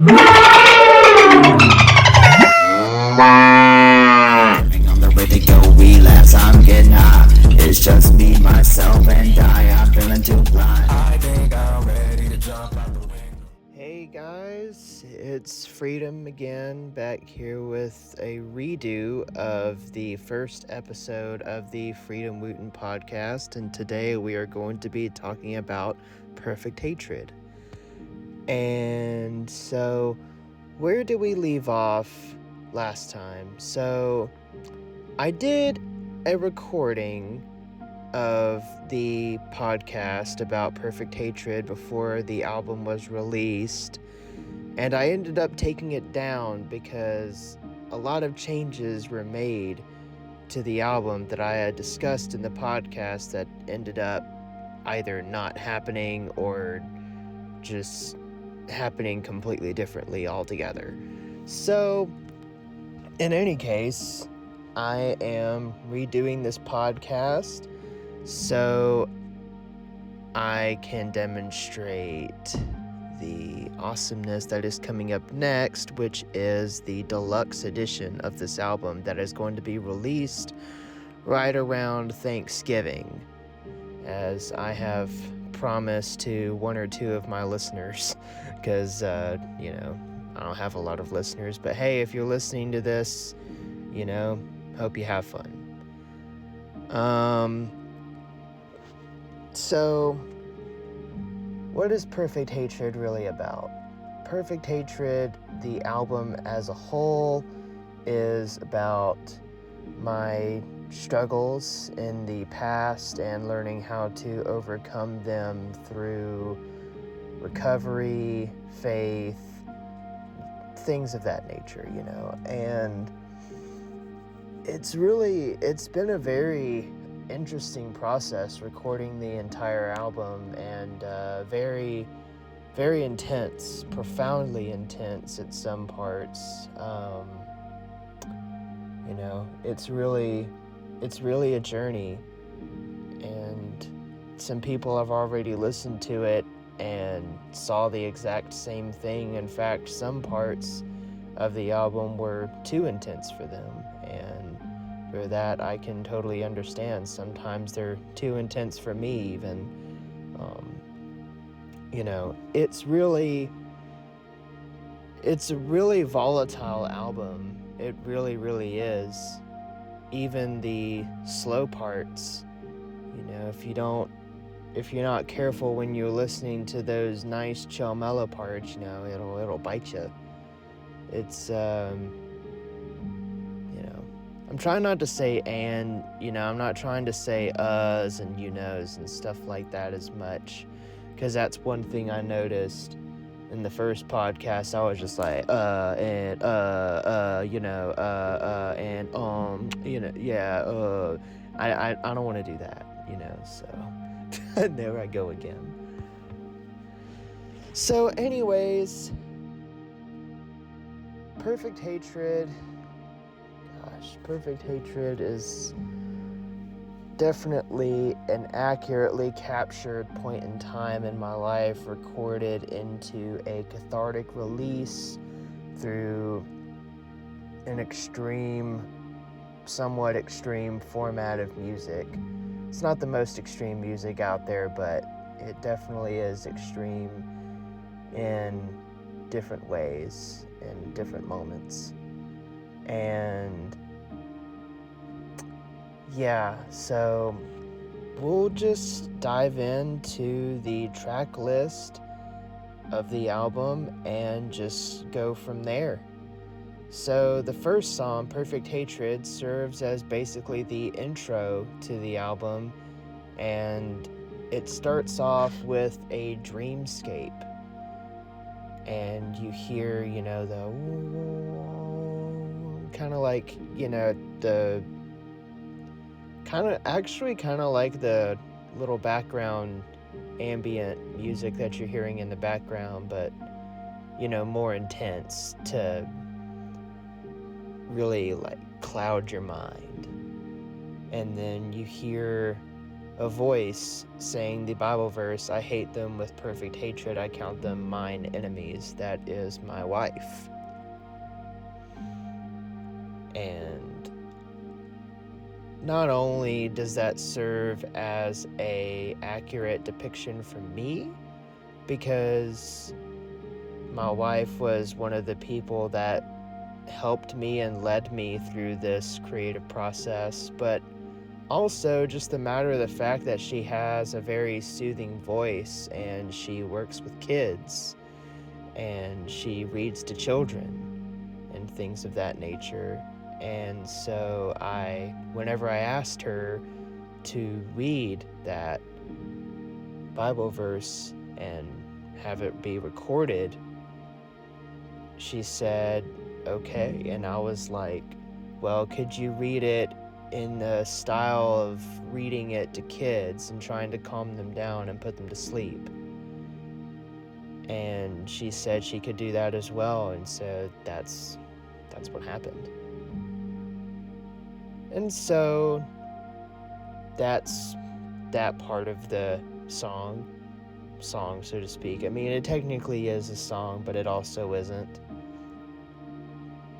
On the way to go relapse, I'm getting high. It's just me, myself, and I'm feeling too blind. I think I'm ready to jump out the window. Hey guys, it's Freedom again, back here with a redo of the first episode of the Freedom Wooten podcast, and today we are going to be talking about Perfect Hatred. And so, where did we leave off last time? So, I did a recording of the podcast about Perfect Hatred before the album was released, and I ended up taking it down because a lot of changes were made to the album that I had discussed in the podcast that ended up either not happening or just happening completely differently altogether. So, in any case, I am redoing this podcast so I can demonstrate the awesomeness that is coming up next, which is the deluxe edition of this album that is going to be released right around Thanksgiving, as I have promised to one or two of my listeners, because, I don't have a lot of listeners, but hey, if you're listening to this, hope you have fun. So, what is Perfect Hatred really about? Perfect Hatred, the album as a whole, is about my struggles in the past and learning how to overcome them through recovery, faith, things of that nature, and it's been a very interesting process recording the entire album, and very, very intense, profoundly intense at some parts. It's really a journey, and some people have already listened to it and saw the exact same thing. In fact, some parts of the album were too intense for them, and for that I can totally understand. Sometimes they're too intense for me even. It's a really volatile album. It really, really is. Even the slow parts, if you're not careful when you're listening to those nice chill mellow parts, it'll bite you. It's I'm trying not to say I'm not trying to say uhs and knows and stuff like that as much, because that's one thing I noticed in the first podcast. I was just like and I don't want to do that, so there I go again. So anyways, Perfect Hatred is definitely an accurately captured point in time in my life, recorded into a cathartic release through an somewhat extreme format of music. It's not the most extreme music out there, but it definitely is extreme in different ways, in different moments. And yeah, so we'll just dive into the track list of the album and just go from there. So the first song, Perfect Hatred, serves as basically the intro to the album, and it starts off with a dreamscape. And you hear, the kind of like, the kind of like the little background ambient music that you're hearing in the background, but, more intense to really like cloud your mind. And then you hear a voice saying the Bible verse, "I hate them with perfect hatred, I count them mine enemies." That is my wife. And not only does that serve as a accurate depiction for me, because my wife was one of the people that helped me and led me through this creative process, but also just the matter of the fact that she has a very soothing voice, and she works with kids, and she reads to children and things of that nature. And so whenever I asked her to read that Bible verse and have it be recorded, she said, okay. And I was like, well, could you read it in the style of reading it to kids and trying to calm them down and put them to sleep? And she said she could do that as well, and so that's what happened. And so that's that part of the song, so to speak. I mean, it technically is a song, but it also isn't.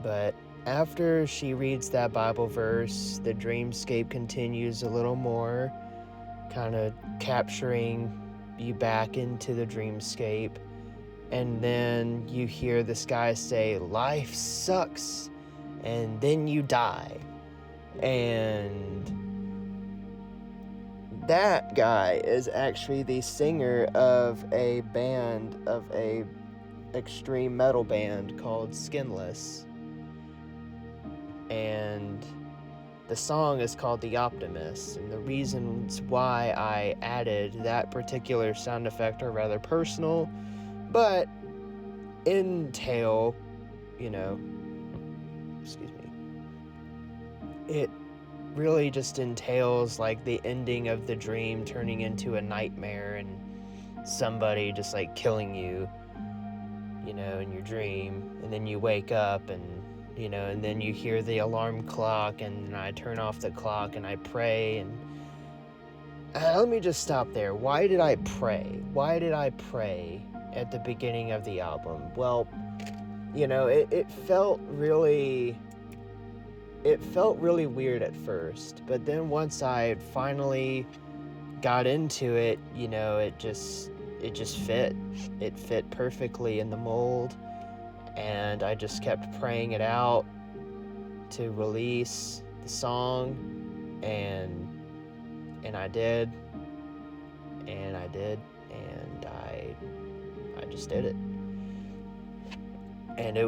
But after she reads that Bible verse, the dreamscape continues a little more, kind of capturing you back into the dreamscape. And then you hear this guy say, "Life sucks," and then you die. And that guy is actually the singer of a band, of a extreme metal band called Skinless. And the song is called The Optimist, and the reasons why I added that particular sound effect are rather personal, but entail, it really just entails like the ending of the dream turning into a nightmare and somebody just like killing you, in your dream. And then you wake up and then you hear the alarm clock, and I turn off the clock and I pray. And let me just stop there. Why did I pray? Why did I pray at the beginning of the album? Well, it felt really weird at first, but then once I finally got into it, it just fit. It fit perfectly in the mold, and I just kept praying it out to release the song, and I did, and I just did it. And it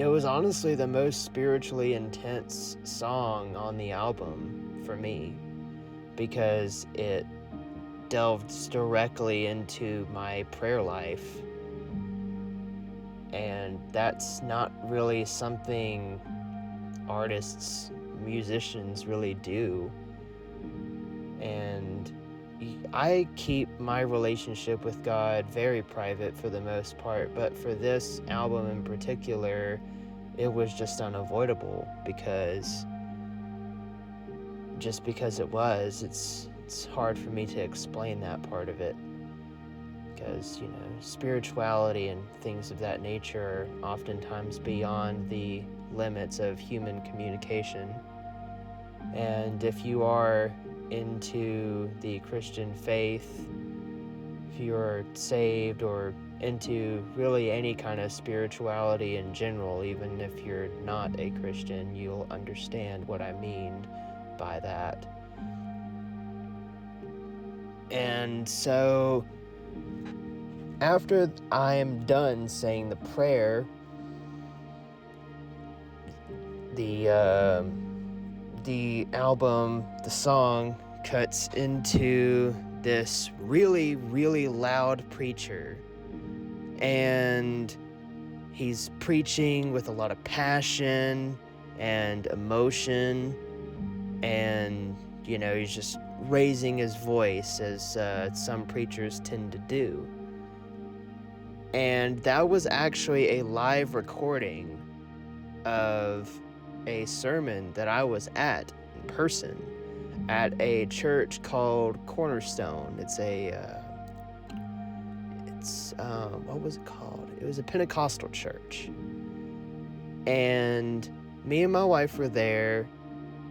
was honestly the most spiritually intense song on the album for me, because it delved directly into my prayer life. And that's not really something artists, musicians really do. And I keep my relationship with God very private for the most part, but for this album in particular, it was just unavoidable, because it's hard for me to explain that part of it, because spirituality and things of that nature are oftentimes beyond the limits of human communication. And if you are into the Christian faith, if you're saved or into really any kind of spirituality in general, even if you're not a Christian, you'll understand what I mean by that. And so after I am done saying the prayer, the album, the song cuts into this really, really loud preacher, and he's preaching with a lot of passion and emotion, and he's just raising his voice as some preachers tend to do. And that was actually a live recording of a sermon that I was at in person at a church called Cornerstone. What was it called? It was a Pentecostal church. And me and my wife were there,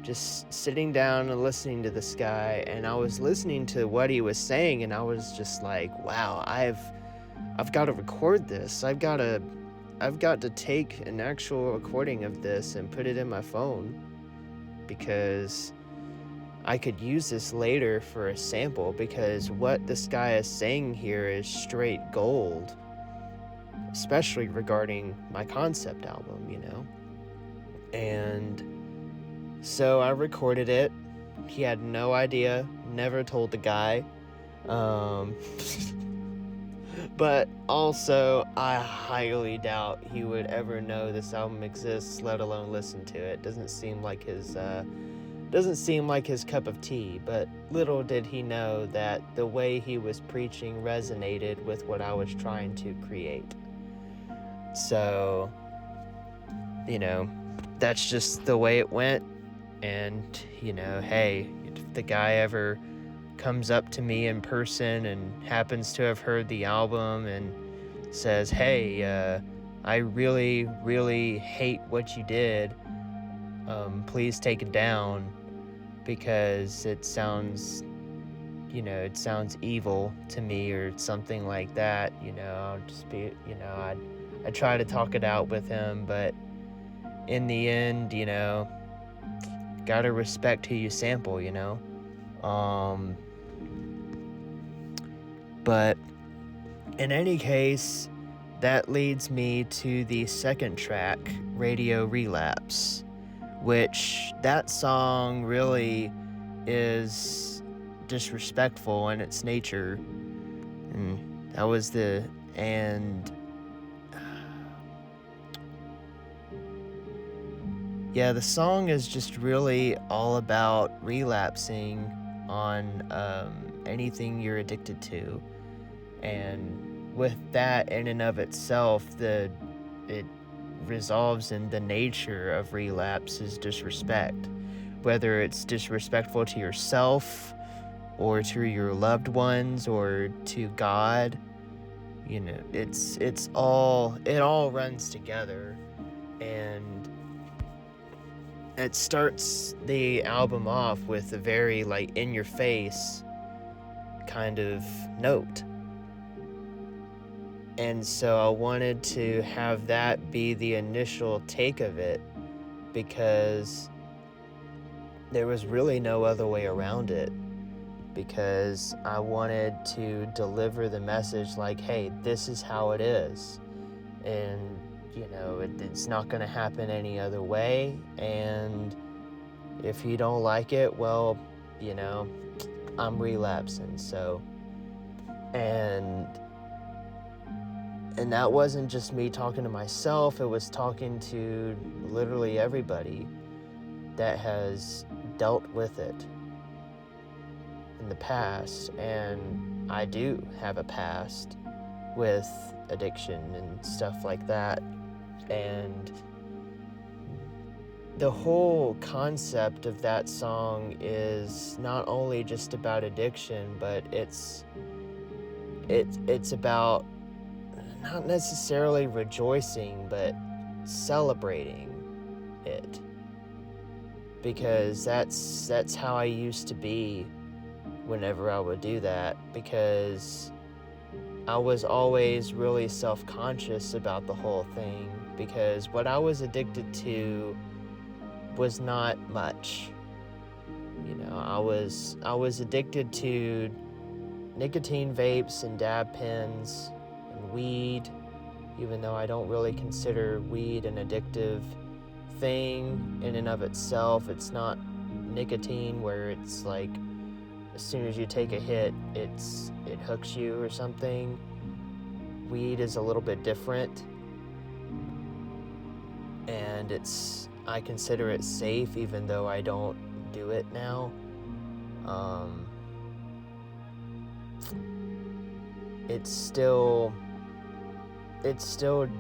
just sitting down and listening to this guy, and I was listening to what he was saying, and I was just like, wow, I've got to record this. I've got to take an actual recording of this and put it in my phone, because I could use this later for a sample, because what this guy is saying here is straight gold, especially regarding my concept album, you know? And so I recorded it. He had no idea, never told the guy. But also, I highly doubt he would ever know this album exists, let alone listen to it. Doesn't seem like his cup of tea, but little did he know that the way he was preaching resonated with what I was trying to create. So, you know, that's just the way it went. And, you know, hey, if the guy ever comes up to me in person and happens to have heard the album and says, hey, I really, really hate what you did, please take it down, because it sounds evil to me, or something like that, you know, I'll just be, you know, I try to talk it out with him, but in the end, you know, gotta respect who you sample, you know. But in any case, that leads me to the second track, Radio Relapse, which that song really is disrespectful in its nature. And that was yeah, the song is just really all about relapsing on anything you're addicted to. And with that in and of itself, it resolves in the nature of relapse is disrespect. Whether it's disrespectful to yourself, or to your loved ones, or to God, you know, it all runs together. And it starts the album off with a very, like, in-your-face kind of note. And so I wanted to have that be the initial take of it, because there was really no other way around it. Because I wanted to deliver the message like, hey, this is how it is. And you know, it's not going to happen any other way, and if you don't like it, well, you know, I'm relapsing. So, and that wasn't just me talking to myself, it was talking to literally everybody that has dealt with it in the past. And I do have a past with addiction and stuff like that. And the whole concept of that song is not only just about addiction, but it's about not necessarily rejoicing, but celebrating it. Because that's how I used to be whenever I would do that, because I was always really self-conscious about the whole thing, because what I was addicted to was not much. You know, I was addicted to nicotine vapes and dab pens and weed, even though I don't really consider weed an addictive thing in and of itself. It's not nicotine where it's like as soon as you take a hit, it hooks you or something. Weed is a little bit different, and I consider it safe, even though I don't do it now. It's still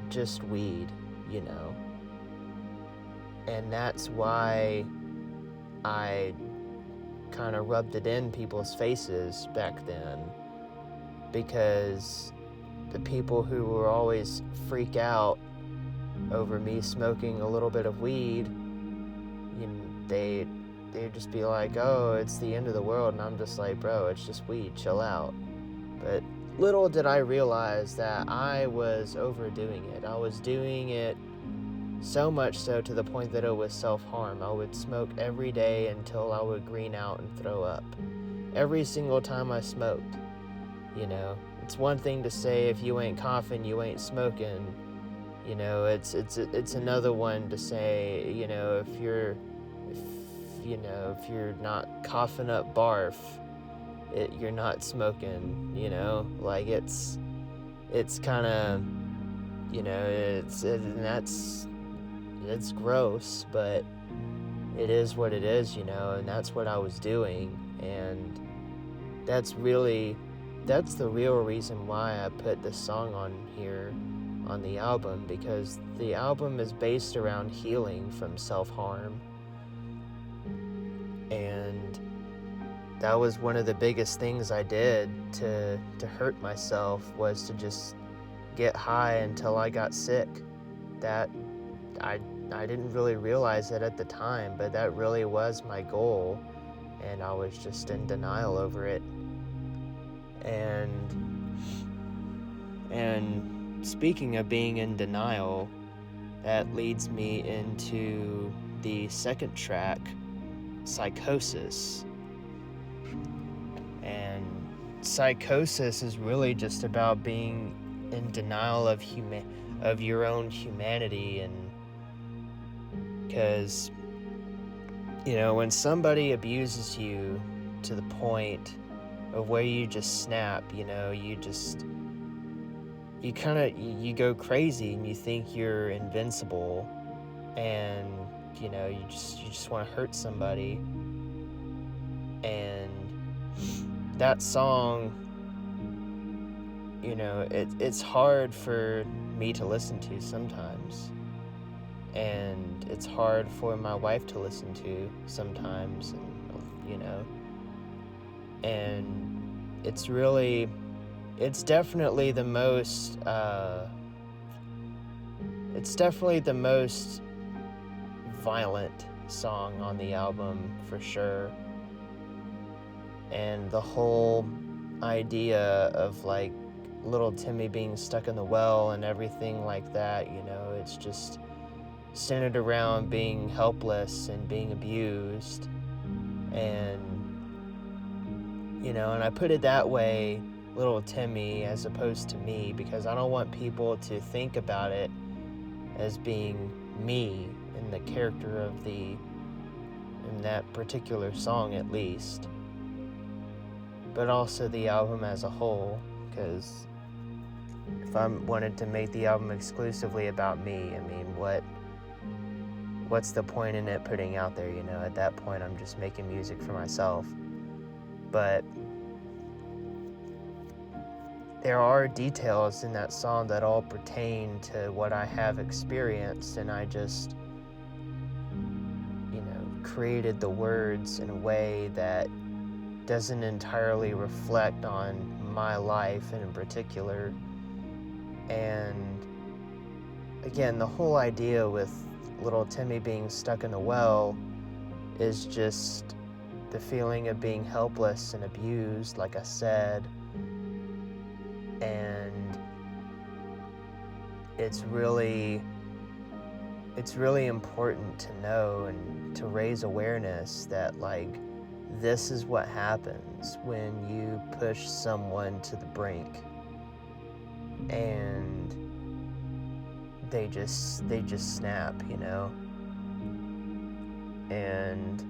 just weed, you know. And that's why I kind of rubbed it in people's faces back then, because the people who were always freak out over me smoking a little bit of weed, they'd just be like, oh, it's the end of the world, and I'm just like, bro, it's just weed, chill out. But little did I realize that I was overdoing it. I was doing it so much so to the point that it was self-harm. I would smoke every day until I would green out and throw up. Every single time I smoked, It's one thing to say if you ain't coughing, you ain't smoking. It's another one to say, if you're not coughing up barf, you're not smoking, like it's kind of, it's gross, but it is what it is, and that's what I was doing. And that's the real reason why I put this song on here on the album, because the album is based around healing from self-harm. And that was one of the biggest things I did to hurt myself, was to just get high until I got sick. That I didn't really realize it at the time, but that really was my goal, and I was just in denial over it. And speaking of being in denial, that leads me into the second track, Psychosis. And Psychosis is really just about being in denial of your own humanity. And because when somebody abuses you to the point of where you just snap, you go crazy and you think you're invincible, and you just want to hurt somebody. And that song, it's hard for me to listen to sometimes, and it's hard for my wife to listen to sometimes, and it's definitely the most violent song on the album, for sure. And the whole idea of like little Timmy being stuck in the well and everything like that, it's just centered around being helpless and being abused. And and I put it that way, little Timmy, as opposed to me, because I don't want people to think about it as being me in the character in that particular song, at least. But also the album as a whole, because if I wanted to make the album exclusively about me, what's the point in it putting out there, At that point, I'm just making music for myself. But there are details in that song that all pertain to what I have experienced, and I just, created the words in a way that doesn't entirely reflect on my life in particular. And again, the whole idea with little Timmy being stuck in a well is just the feeling of being helpless and abused, like I said. And it's really important to know and to raise awareness that, like, this is what happens when you push someone to the brink and they just snap, and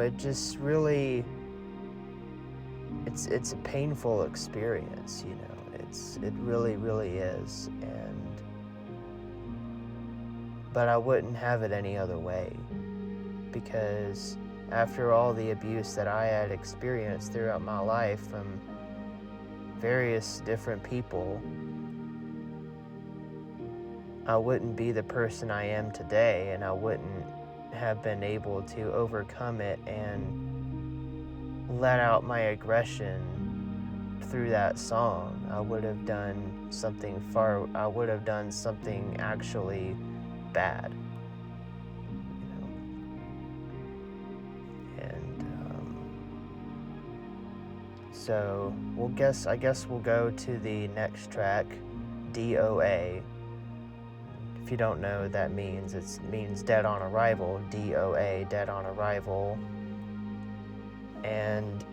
it just really, it's a painful experience, it really, really is. But I wouldn't have it any other way, because after all the abuse that I had experienced throughout my life from various different people, I wouldn't be the person I am today, and I wouldn't have been able to overcome it and let out my aggression through that song. I would have done something actually bad, and so I guess we'll go to the next track, DOA. If you don't know what that means, it means dead on arrival. DOA, dead on arrival. And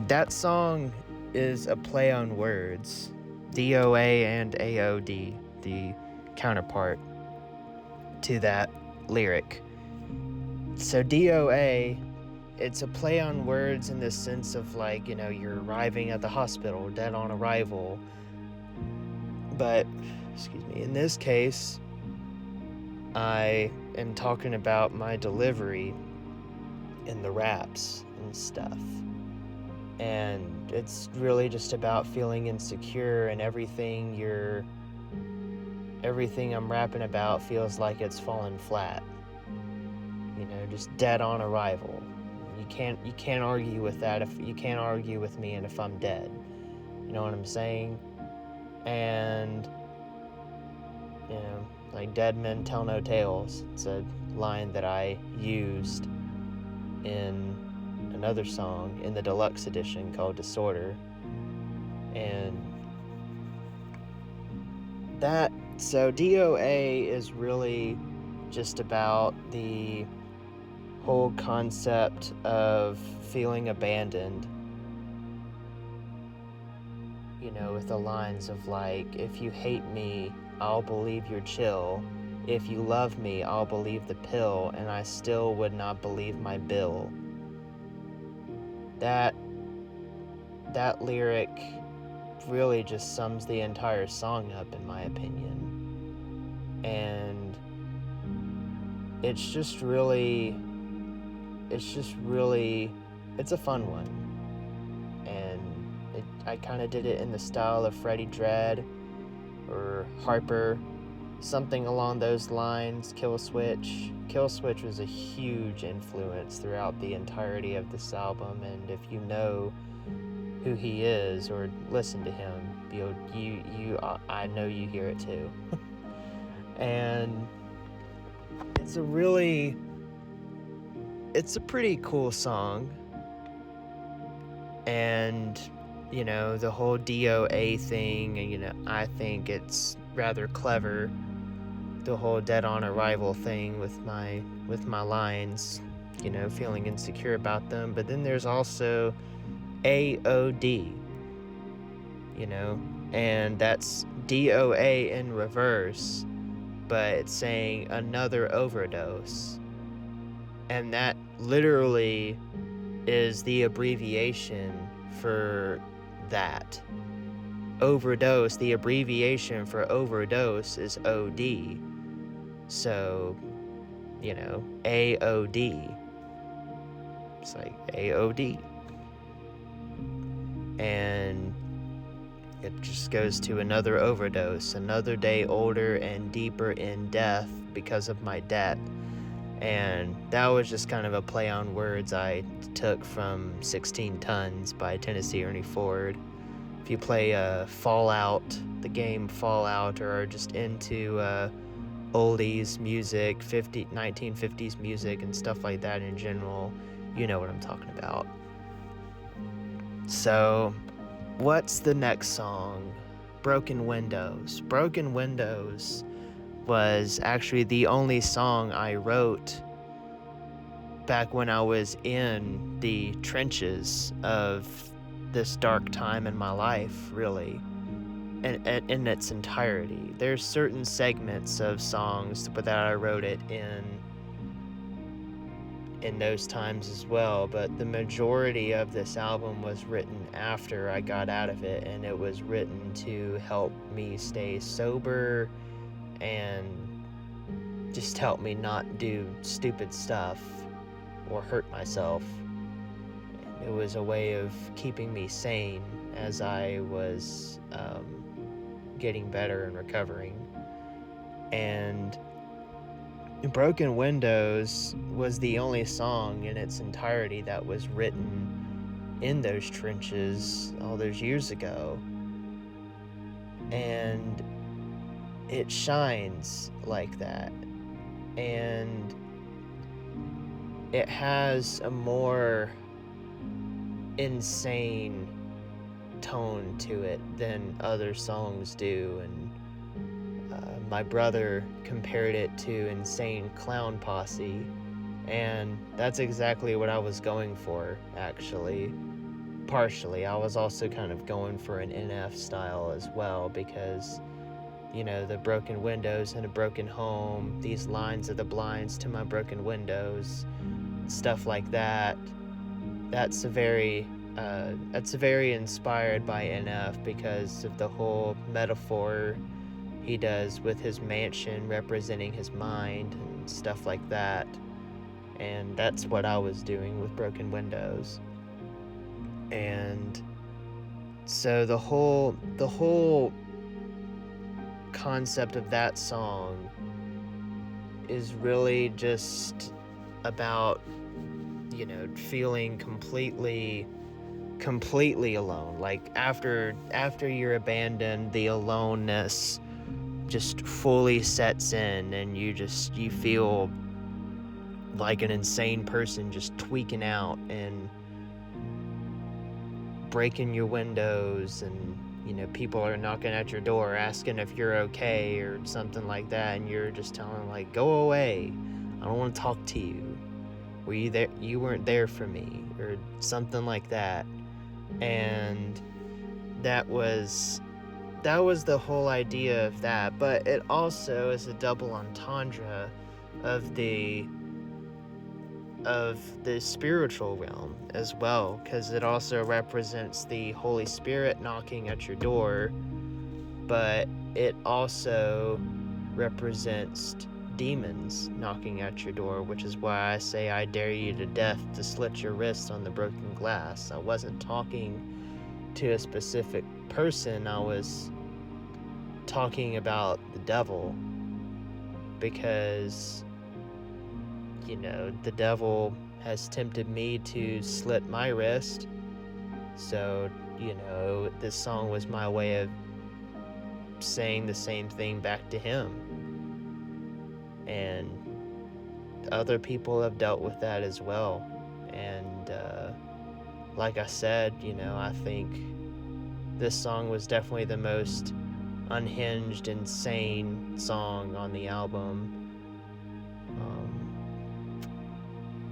that song is a play on words. DOA and AOD, the counterpart to that lyric. So DOA, it's a play on words in the sense of like, you're arriving at the hospital, dead on arrival. But, in this case, I am talking about my delivery in the raps and stuff. And it's really just about feeling insecure, and everything I'm rapping about feels like it's fallen flat. Just dead on arrival. You can't argue with that if you can't argue with me and if I'm dead. You know what I'm saying? And like dead men tell no tales. It's a line that I used in another song in the deluxe edition called Disorder. And so DOA is really just about the whole concept of feeling abandoned. With the lines of like, if you hate me, I'll believe you're chill. If you love me, I'll believe the pill, and I still would not believe my bill. That lyric really just sums the entire song up, in my opinion. And it's a fun one. And I kind of did it in the style of Freddie Dredd or Harper, something along those lines. Killswitch was a huge influence throughout the entirety of this album, and if you know who he is or listen to him, I know you hear it too. And it's a pretty cool song. And the whole DOA thing, and I think it's rather clever, the whole dead on arrival thing with my lines, feeling insecure about them. But then there's also AOD, and that's DOA in reverse, but it's saying another overdose. And that literally is the abbreviation for that. Overdose, the abbreviation for overdose is OD. So, AOD. It's like AOD. And it just goes to another overdose, another day older and deeper in death because of my debt. And that was just kind of a play on words I took from 16 Tons by Tennessee Ernie Ford. If you play Fallout, the game Fallout, or are just into oldies music, 1950s music and stuff like that in general, you know what I'm talking about. So, what's the next song? Broken Windows. Broken Windows was actually the only song I wrote back when I was in the trenches of this dark time in my life, really, in its entirety. There's certain segments of songs that I wrote it in those times as well, but the majority of this album was written after I got out of it, and it was written to help me stay sober and just help me not do stupid stuff or hurt myself. It was a way of keeping me sane as I was getting better and recovering. And Broken Windows was the only song in its entirety that was written in those trenches all those years ago. And it shines like that. And it has a more insane tone to it than other songs do. And my brother compared it to Insane Clown Posse, and that's exactly what I was going for, actually. Partially. I was also kind of going for an NF style as well, because, you know, the broken windows in a broken home, these lines of the blinds to my broken windows, stuff like that. That's very inspired by NF because of the whole metaphor he does with his mansion representing his mind and stuff like that. And that's what I was doing with Broken Windows. And so the whole concept of that song is really just about, you know, feeling completely alone. Like after you're abandoned, the aloneness just fully sets in, and you feel like an insane person just tweaking out and breaking your windows, and, you know, people are knocking at your door asking if you're okay or something like that, and you're just telling them, like, go away, I don't want to talk to you, were you there, you weren't there for me, or something like that. And that was the whole idea of that, but it also is a double entendre of the spiritual realm as well, because it also represents the Holy Spirit knocking at your door, but it also represents demons knocking at your door, which is why I say I dare you to death to slit your wrist on the broken glass. I wasn't talking to a specific person, I was talking about the devil, because, you know, the devil has tempted me to slit my wrist. So, you know, this song was my way of saying the same thing back to him. And other people have dealt with that as well. And like I said, you know, I think this song was definitely the most unhinged, insane song on the album.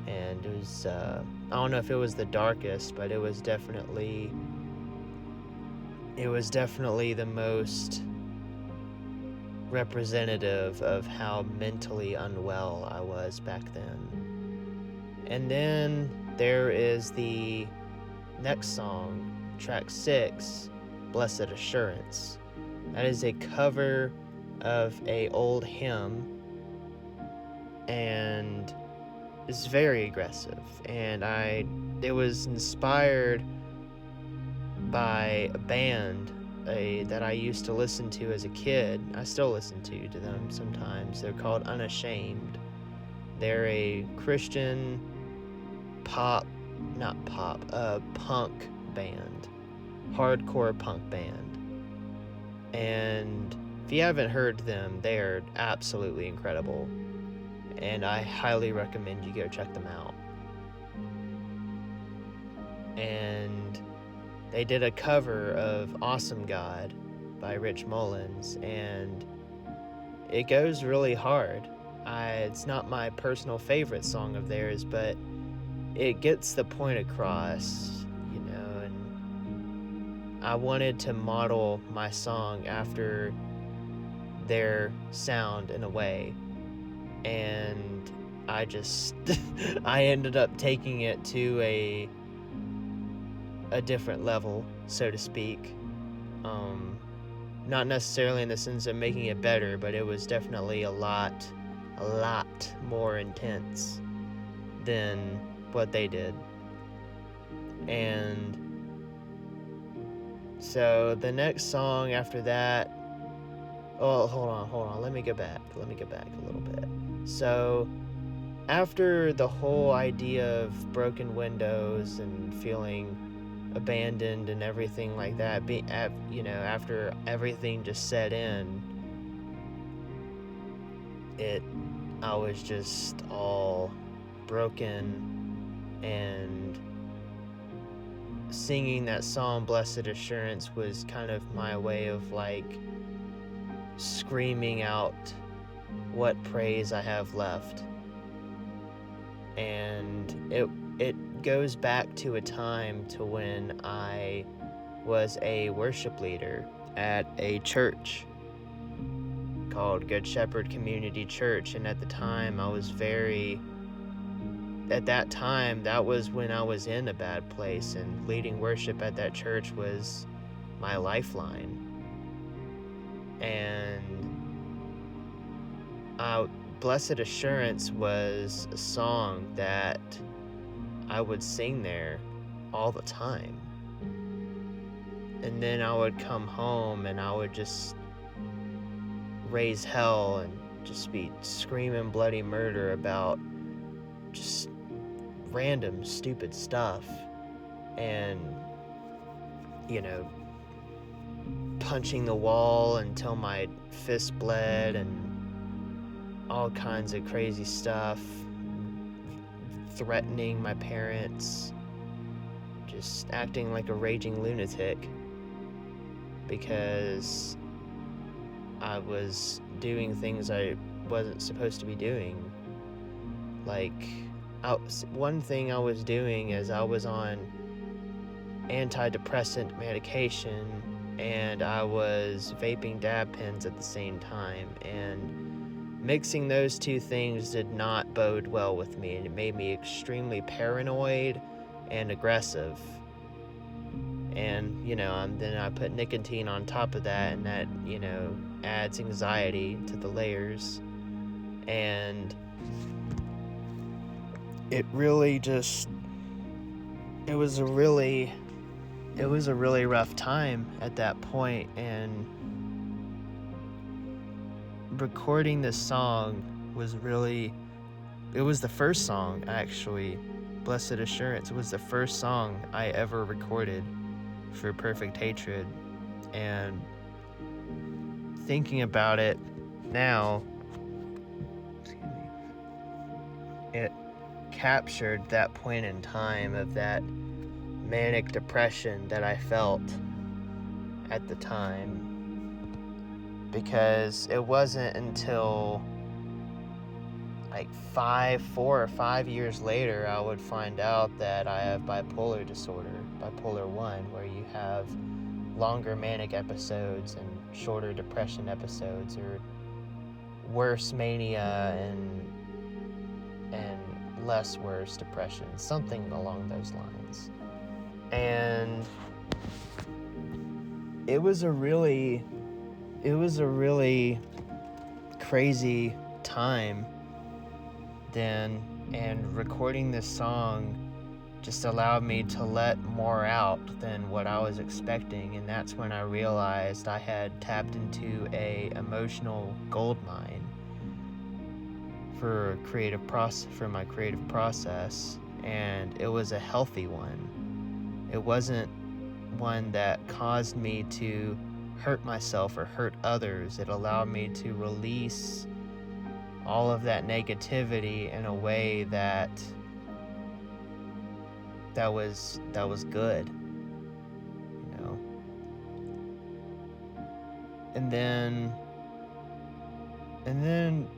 And it was, I don't know if it was the darkest, but it was definitely the most representative of how mentally unwell I was back then. And then there is the next song, track 6, Blessed Assurance. That is a cover of a old hymn, and it's very aggressive, and it was inspired by a band that I used to listen to as a kid. I still listen to them sometimes. They're called Unashamed. They're a Christian punk band, hardcore punk band. And if you haven't heard them, they're absolutely incredible, and I highly recommend you go check them out. And they did a cover of Awesome God by Rich Mullins, and it goes really hard. It's not my personal favorite song of theirs, but it gets the point across, you know, and I wanted to model my song after their sound in a way, and I just I ended up taking it to a different level, so to speak. Not necessarily in the sense of making it better, but it was definitely a lot more intense than what they did. And so the next song after that Oh, hold on. Let me go back a little bit. So, after the whole idea of broken windows and feeling abandoned and everything like that, after everything just set in, I was just all broken, and singing that song Blessed Assurance was kind of my way of like screaming out what praise I have left. And it goes back to a time to when I was a worship leader at a church called Good Shepherd Community Church, and at the time that was when I was in a bad place, and leading worship at that church was my lifeline. And Blessed Assurance was a song that I would sing there all the time. And then I would come home and I would just raise hell and just be screaming bloody murder about just random stupid stuff, and punching the wall until my fist bled, and all kinds of crazy stuff, threatening my parents, just acting like a raging lunatic because I was doing things I wasn't supposed to be doing. Like, one thing I was doing is I was on antidepressant medication, and I was vaping dab pens at the same time, and mixing those two things did not bode well with me, and it made me extremely paranoid and aggressive. And then I put nicotine on top of that, and that adds anxiety to the layers. And it really just it was a really rough time at that point. And recording this song was it was the first song, actually. Blessed Assurance was the first song I ever recorded for Perfect Hatred. And thinking about it now, it captured that point in time of that manic depression that I felt at the time, because it wasn't until like 4 or 5 years later I would find out that I have bipolar disorder, bipolar 1, where you have longer manic episodes and shorter depression episodes, or worse mania and less worse depression, something along those lines. And it was a really crazy time then, and recording this song just allowed me to let more out than what I was expecting. And that's when I realized I had tapped into a emotional gold mine for my creative process, and it was a healthy one. It wasn't one that caused me to hurt myself or hurt others. It allowed me to release all of that negativity in a way that was good, And then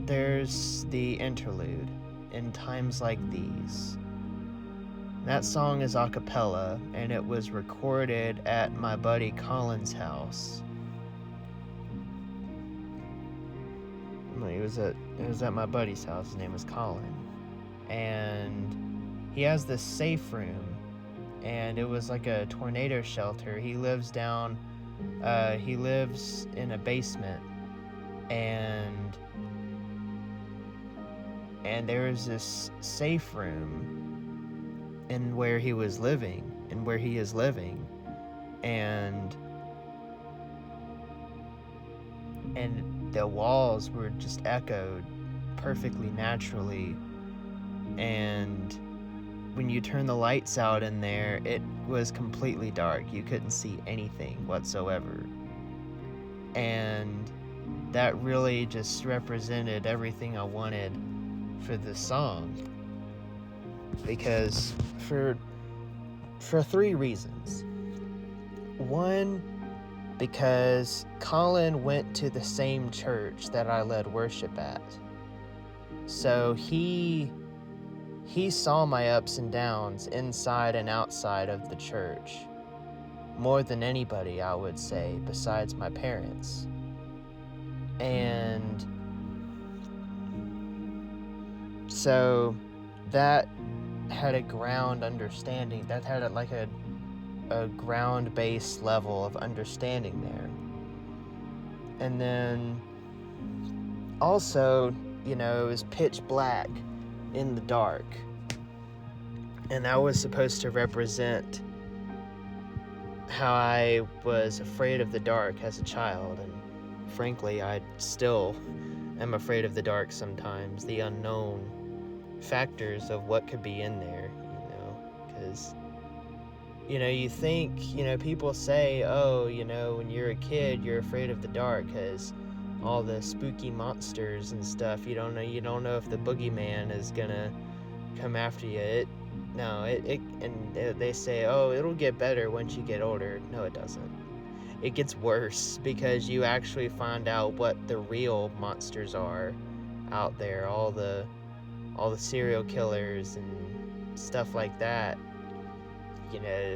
there's the interlude, In Times Like These. That song is a cappella, and it was recorded at my buddy Colin's house. It was at my buddy's house. His name was Colin. And he has this safe room, and it was like a tornado shelter. He lives in a basement, and there was this safe room in where he is living, and and the walls were just echoed perfectly naturally. And when you turn the lights out in there, it was completely dark. You couldn't see anything whatsoever. And that really just represented everything I wanted for this song. Because for 3 reasons. One, because Colin went to the same church that I led worship at. So he saw my ups and downs inside and outside of the church. More than anybody, I would say, besides my parents. And so that had a ground understanding. That had a ground-based level of understanding there. And then also, it was pitch black in the dark. And that was supposed to represent how I was afraid of the dark as a child. And frankly, I still am afraid of the dark sometimes. The unknown factors of what could be in there, because you think, people say, oh, when you're a kid, you're afraid of the dark because all the spooky monsters and stuff. You don't know if the boogeyman is gonna come after you. They say, oh, it'll get better once you get older. No, it doesn't. It gets worse, because you actually find out what the real monsters are out there. All the serial killers and stuff like that.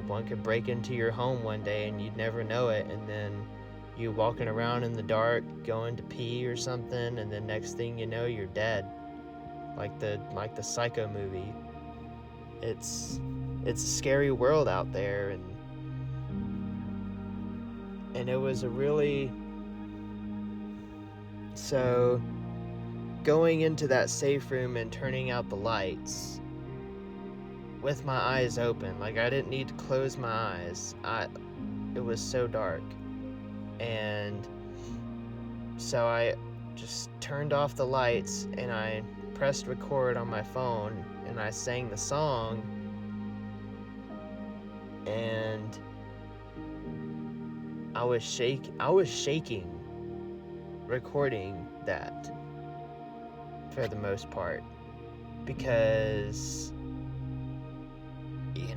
One could break into your home one day and you'd never know it, and then you walking around in the dark going to pee or something, and then next thing you know, you're dead, like the Psycho movie. It's a scary world out there, and it was so going into that safe room and turning out the lights with my eyes open, like I didn't need to close my eyes. It was so dark. And so I just turned off the lights and I pressed record on my phone and I sang the song, and I was shaking recording that for the most part, because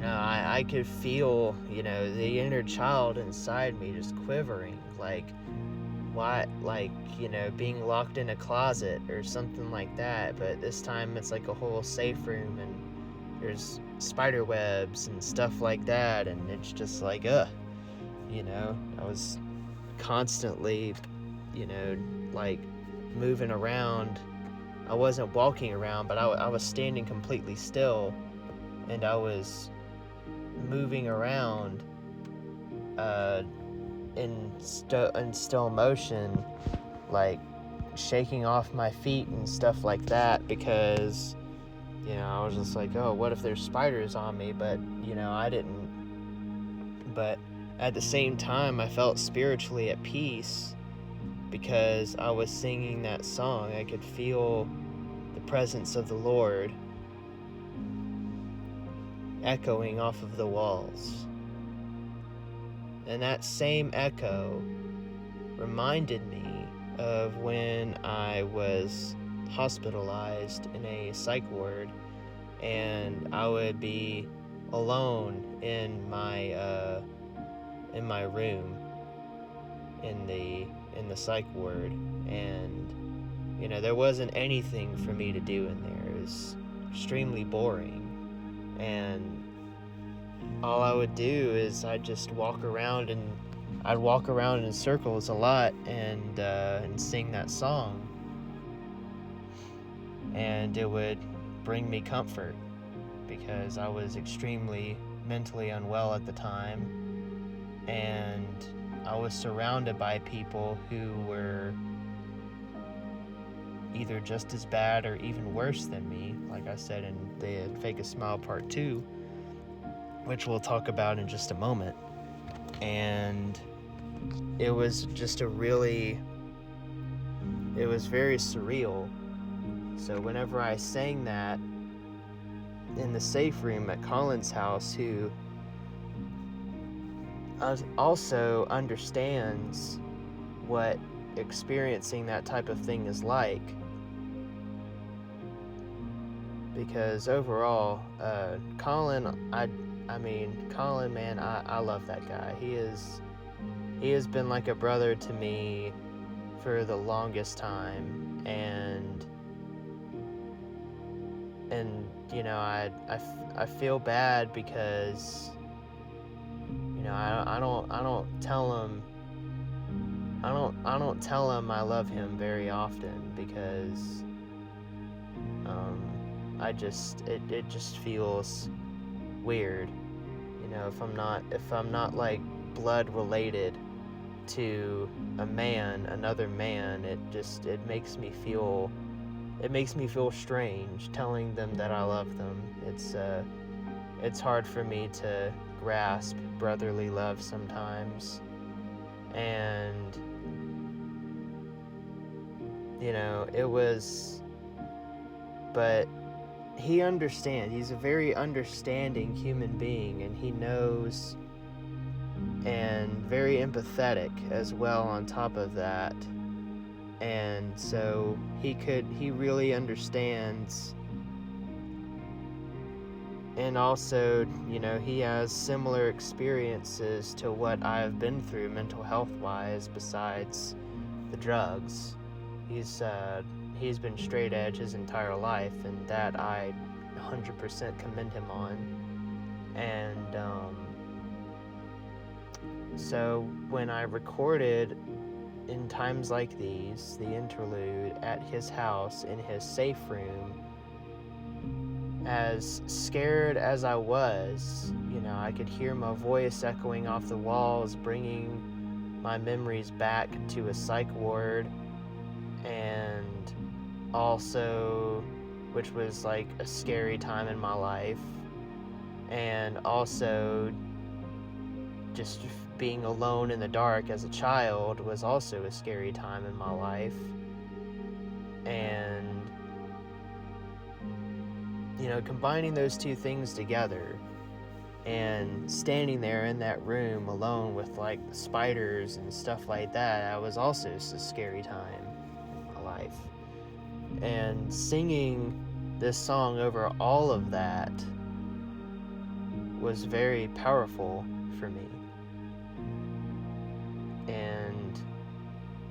I could feel, the inner child inside me just quivering, like, what, like, being locked in a closet or something like that. But this time it's like a whole safe room and there's spider webs and stuff like that, and it's just like, I was constantly, like moving around. I wasn't walking around, but I was standing completely still, and I was moving around in still motion, like shaking off my feet and stuff like that, because I was just like, oh, what if there's spiders on me? But I didn't. But at the same time, I felt spiritually at peace because I was singing that song. I could feel the presence of the Lord echoing off of the walls. And that same echo reminded me of when I was hospitalized in a psych ward, and I would be alone in my room in the psych ward, and there wasn't anything for me to do in there. It was extremely boring, and all I would do is I'd just walk around in circles a lot and sing that song, and it would bring me comfort because I was extremely mentally unwell at the time, and I was surrounded by people who were either just as bad or even worse than me, like I said in the Fake a Smile Part 2, which we'll talk about in just a moment. And it was just a really it was very surreal. So whenever I sang that in the safe room at Colin's house, who also understands what experiencing that type of thing is like, because overall, Colin, Colin, man, I love that guy. He has been like a brother to me for the longest time, and you know, I feel bad because, you know, I don't tell him I love him very often, because it just feels weird, you know, if I'm not like blood related to another man, it makes me feel strange telling them that I love them. It's hard for me to grasp brotherly love sometimes, and you know, but he understands. He's a very understanding human being, and he knows, and very empathetic as well on top of that. And so he really understands. And also, you know, he has similar experiences to what I've been through mental health wise, besides the drugs. He's been straight edge his entire life, and that I 100% commend him on. And so when I recorded in times like these, the interlude at his house in his safe room, as scared as I was, you know, I could hear my voice echoing off the walls, bringing my memories back to a psych ward, and also, which was like a scary time in my life, and also just being alone in the dark as a child was also a scary time in my life. And you know, combining those two things together and standing there in that room alone with like spiders and stuff like that was also a scary time in my life. And singing this song over all of that was very powerful for me. And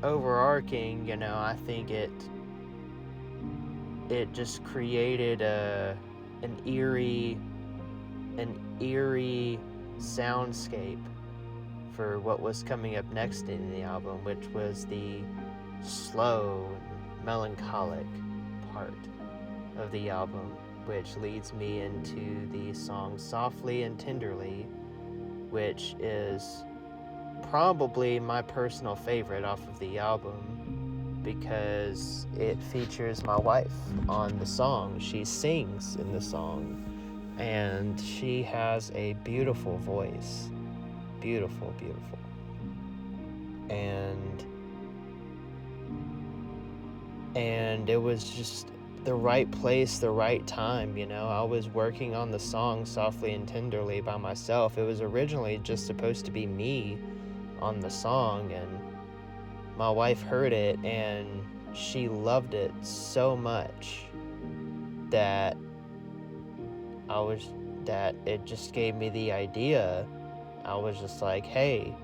overarching, you know, I think it just created an eerie soundscape for what was coming up next in the album, which was the slow, melancholic part of the album, which leads me into the song Softly and Tenderly, which is probably my personal favorite off of the album, because it features my wife on the song. She sings in the song, and she has a beautiful voice. Beautiful, beautiful. And it was just the right place, the right time, you know. I was working on the song Softly and Tenderly by myself. It was originally just supposed to be me on the song, and my wife heard it and she loved it so much that it just gave me the idea. I was just like, hey,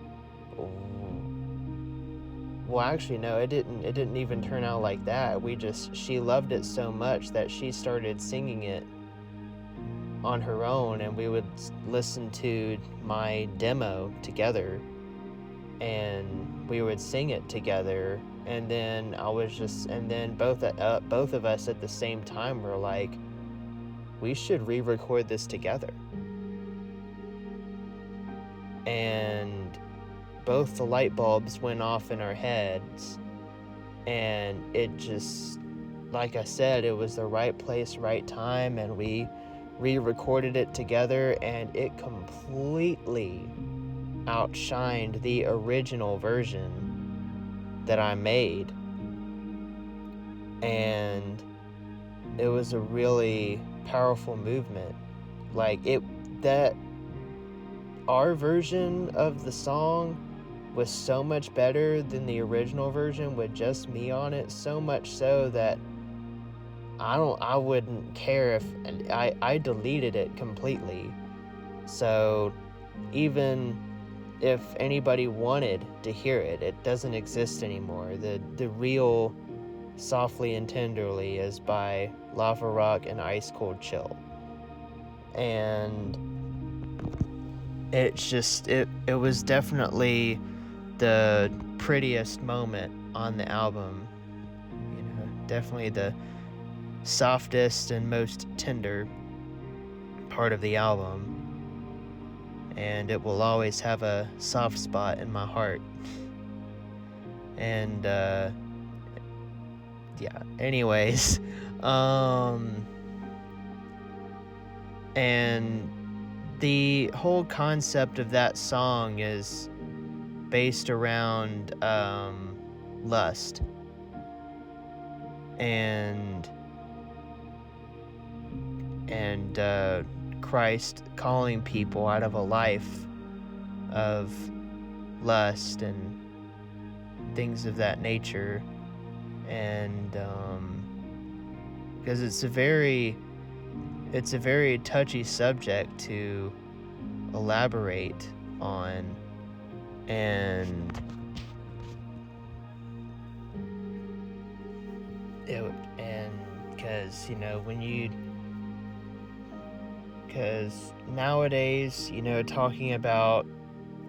well, actually, no, it didn't even turn out like that. She loved it so much that she started singing it on her own, and we would listen to my demo together, and we would sing it together. And then both of us at the same time were like, we should re-record this together. And both the light bulbs went off in our heads, and it just, like I said, it was the right place, right time, and we re-recorded it together, and it completely outshined the original version that I made. and it was a really powerful movement. Like that our version of the song was so much better than the original version with just me on it, so much so that I wouldn't care if I deleted it completely. So even if anybody wanted to hear it, it doesn't exist anymore. The real Softly and Tenderly is by Lava Rock and Ice Cold Chill. And it's just it was definitely the prettiest moment on the album. You know, definitely the softest and most tender part of the album. And it will always have a soft spot in my heart. And yeah, anyways, and the whole concept of that song is based around lust and Christ calling people out of a life of lust and things of that nature. And because it's a very touchy subject to elaborate on, and because because nowadays, talking about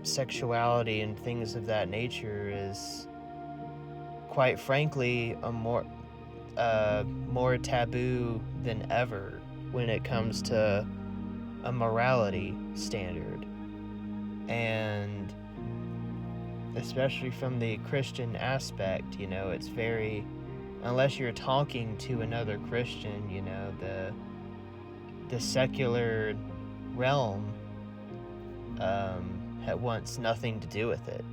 sexuality and things of that nature is, quite frankly, a more taboo than ever when it comes to a morality standard. And especially from the Christian aspect, it's very, unless you're talking to another Christian, the secular realm wants nothing to do with it.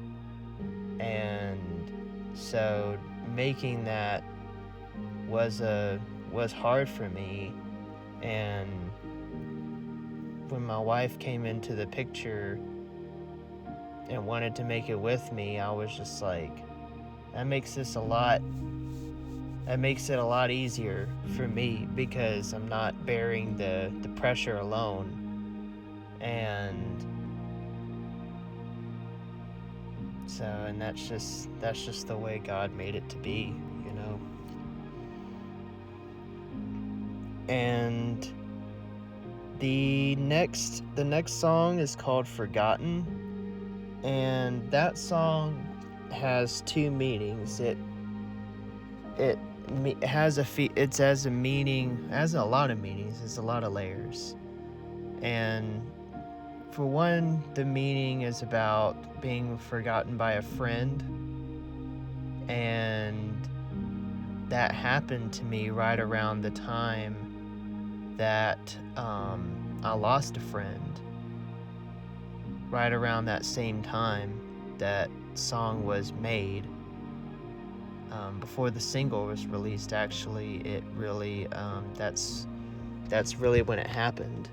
And so making that was hard for me. And when my wife came into the picture and wanted to make it with me, I was just like, that makes it a lot easier for me, because I'm not bearing the pressure alone. And so, and that's just the way God made it to be, And the next song is called Forgotten, and that song has two meanings. It has a lot of meanings. It's a lot of layers. And for one, the meaning is about being forgotten by a friend, and that happened to me right around the time that I lost a friend. Right around that same time that song was made, before the single was released. Actually, it really that's really when it happened.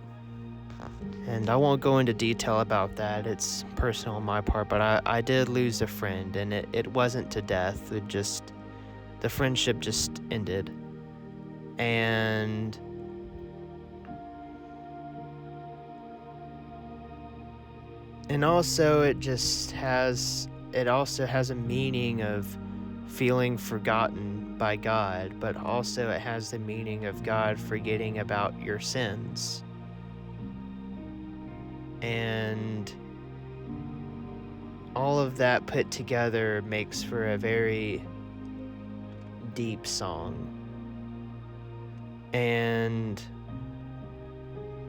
And I won't go into detail about that. It's personal on my part, but I did lose a friend, and it wasn't to death. The friendship just ended. And also it also has a meaning of feeling forgotten by God, but also it has the meaning of God forgetting about your sins. And all of that put together makes for a very deep song. And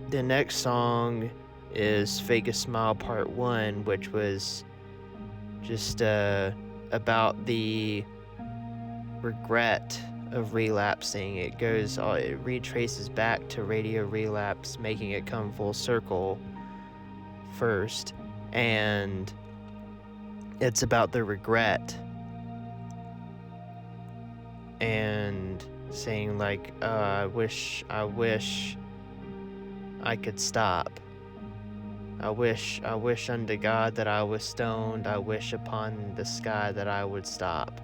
the next song is Fake a Smile Part 1, which was just about the regret of relapsing. It retraces back to Radio Relapse, making it come full circle first, and it's about the regret and saying like, I wish I could stop. I wish unto God that I was stoned. I wish upon the sky that I would stop.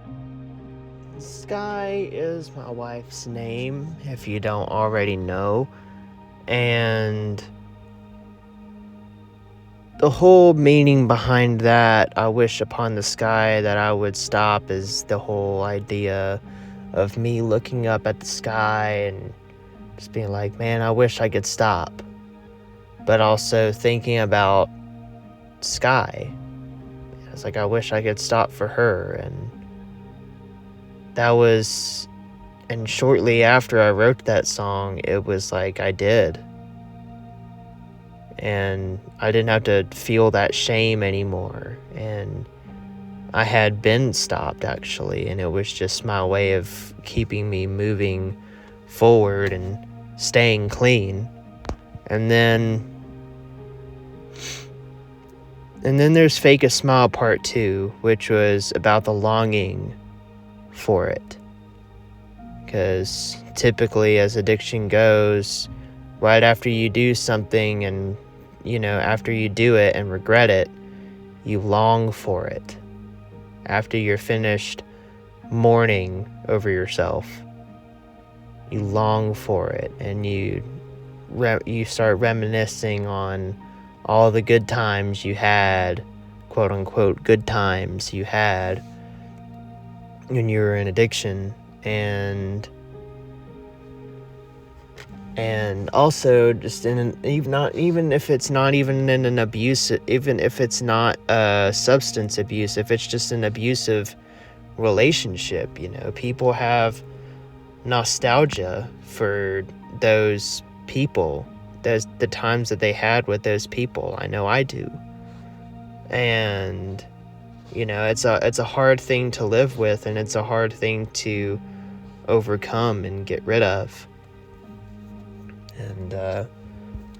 Sky is my wife's name, if you don't already know. And the whole meaning behind that, I wish upon the sky that I would stop, is the whole idea of me looking up at the sky and just being like, man, I wish I could stop. But also thinking about Sky. It's like, I wish I could stop for her. And that was, and shortly after I wrote that song, it was like I did. And I didn't have to feel that shame anymore. And I had been stopped, actually, and it was just my way of keeping me moving forward and staying clean. And then there's Fake a Smile Part 2, which was about the longing for it. Because typically, as addiction goes, right after you do something and, after you do it and regret it, you long for it. After you're finished mourning over yourself, you long for it, and you start reminiscing on all the good times you had, quote unquote good times you had when you were in addiction, and also just even if it's not even in an abuse, even if it's not substance abuse, if it's just an abusive relationship, people have nostalgia for those people, the times that they had with those people. I know I do. And it's a hard thing to live with, and it's a hard thing to overcome and get rid of. And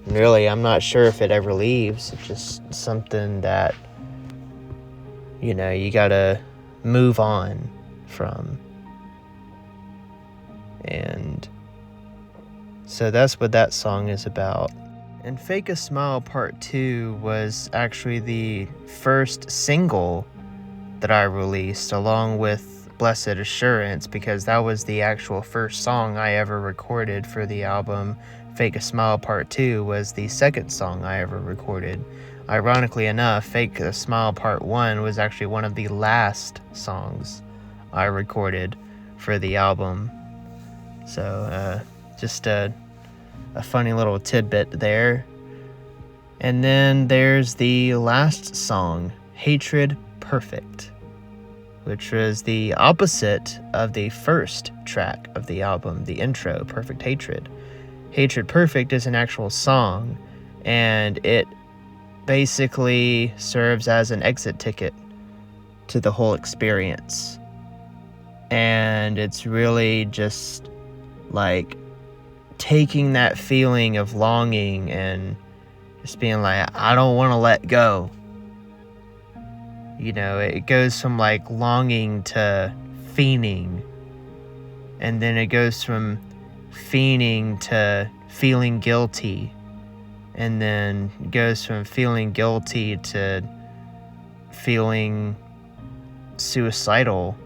really, I'm not sure if it ever leaves. It's just something that you gotta move on from. And so that's what that song is about. And Fake a Smile Part 2 was actually the first single that I released, along with Blessed Assurance, because that was the actual first song I ever recorded for the album. Fake a Smile Part 2 was the second song I ever recorded. Ironically enough, Fake a Smile Part 1 was actually one of the last songs I recorded for the album. So, just a funny little tidbit there. And then there's the last song, Hatred Perfect, which was the opposite of the first track of the album, the intro, Perfect Hatred. Hatred Perfect is an actual song, and it basically serves as an exit ticket to the whole experience. And it's really just like taking that feeling of longing and just being like, I don't want to let go. It goes from like longing to fiending, and then it goes from fiending to feeling guilty, and then it goes from feeling guilty to feeling suicidal,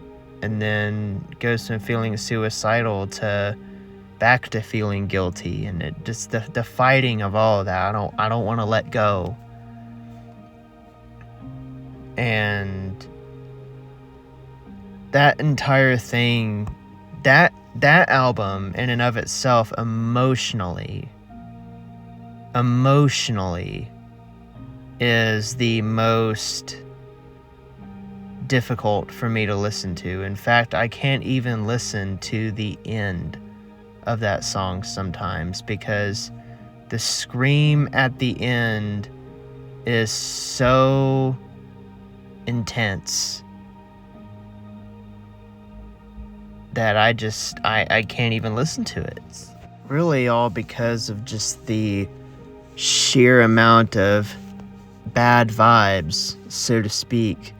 and then it goes from feeling suicidal to back to feeling guilty. And it just the fighting of all of that. I don't want to let go. And that entire thing, that album in and of itself, emotionally is the most difficult for me to listen to. In fact, I can't even listen to the end of that song sometimes, because the scream at the end is so intense that I can't even listen to it. It's really all because of just the sheer amount of bad vibes, so to speak,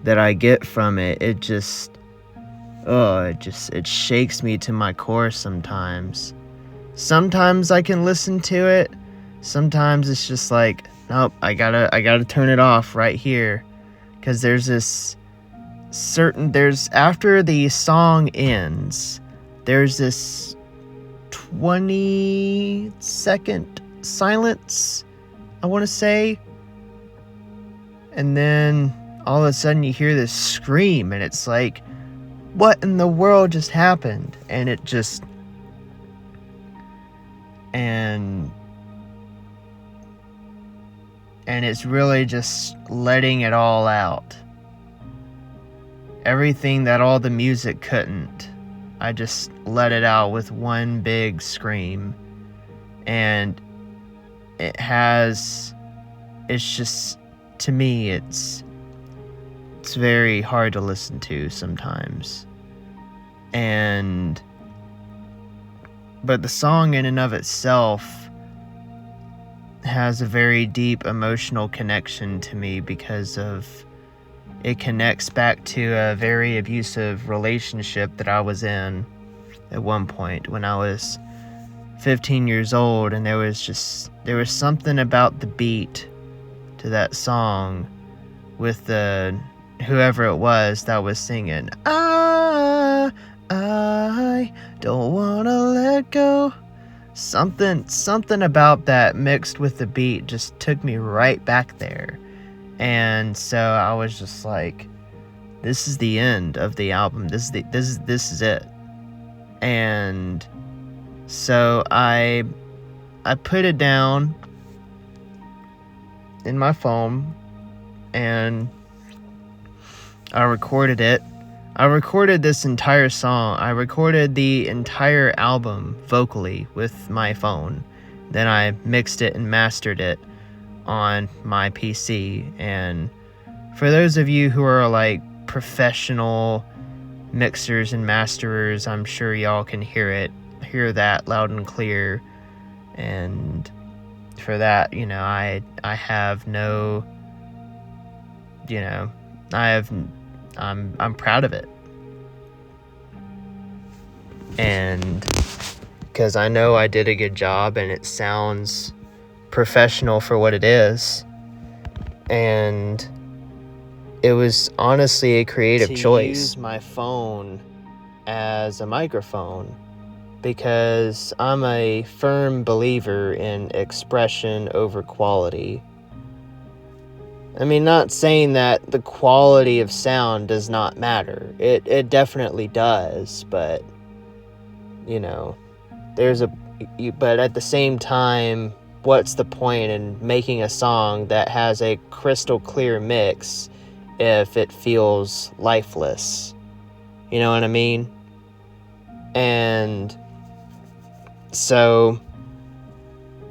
that I get from it. It just, it shakes me to my core sometimes. Sometimes I can listen to it. Sometimes it's just like, nope, I gotta turn it off right here. 'Cause there's after the song ends, there's this 20-second silence, I want to say. And then all of a sudden you hear this scream, and it's like, what in the world just happened? And it's really just letting it all out. Everything that all the music couldn't, I just let it out with one big scream. And it's just, to me, it's very hard to listen to sometimes. But the song in and of itself has a very deep emotional connection to me because it connects back to a very abusive relationship that I was in at one point when I was 15 years old, and there was something about the beat to that song with whoever it was that was singing, I don't wanna let go. Something about that mixed with the beat just took me right back there. And so I was just like, this is the end of the album. This is it. And so I put it down in my phone and I recorded it. I recorded this entire song. I recorded the entire album vocally with my phone. Then I mixed it and mastered it on my PC. And for those of you who are like professional mixers and masterers, I'm sure y'all can hear that loud and clear. And for that, I have no, I'm proud of it. And because I know I did a good job and it sounds professional for what it is. And it was honestly a creative choice. Use my phone as a microphone because I'm a firm believer in expression over quality. I mean, not saying that the quality of sound does not matter. It definitely does, but but at the same time, what's the point in making a song that has a crystal clear mix if it feels lifeless? You know what I mean? And so,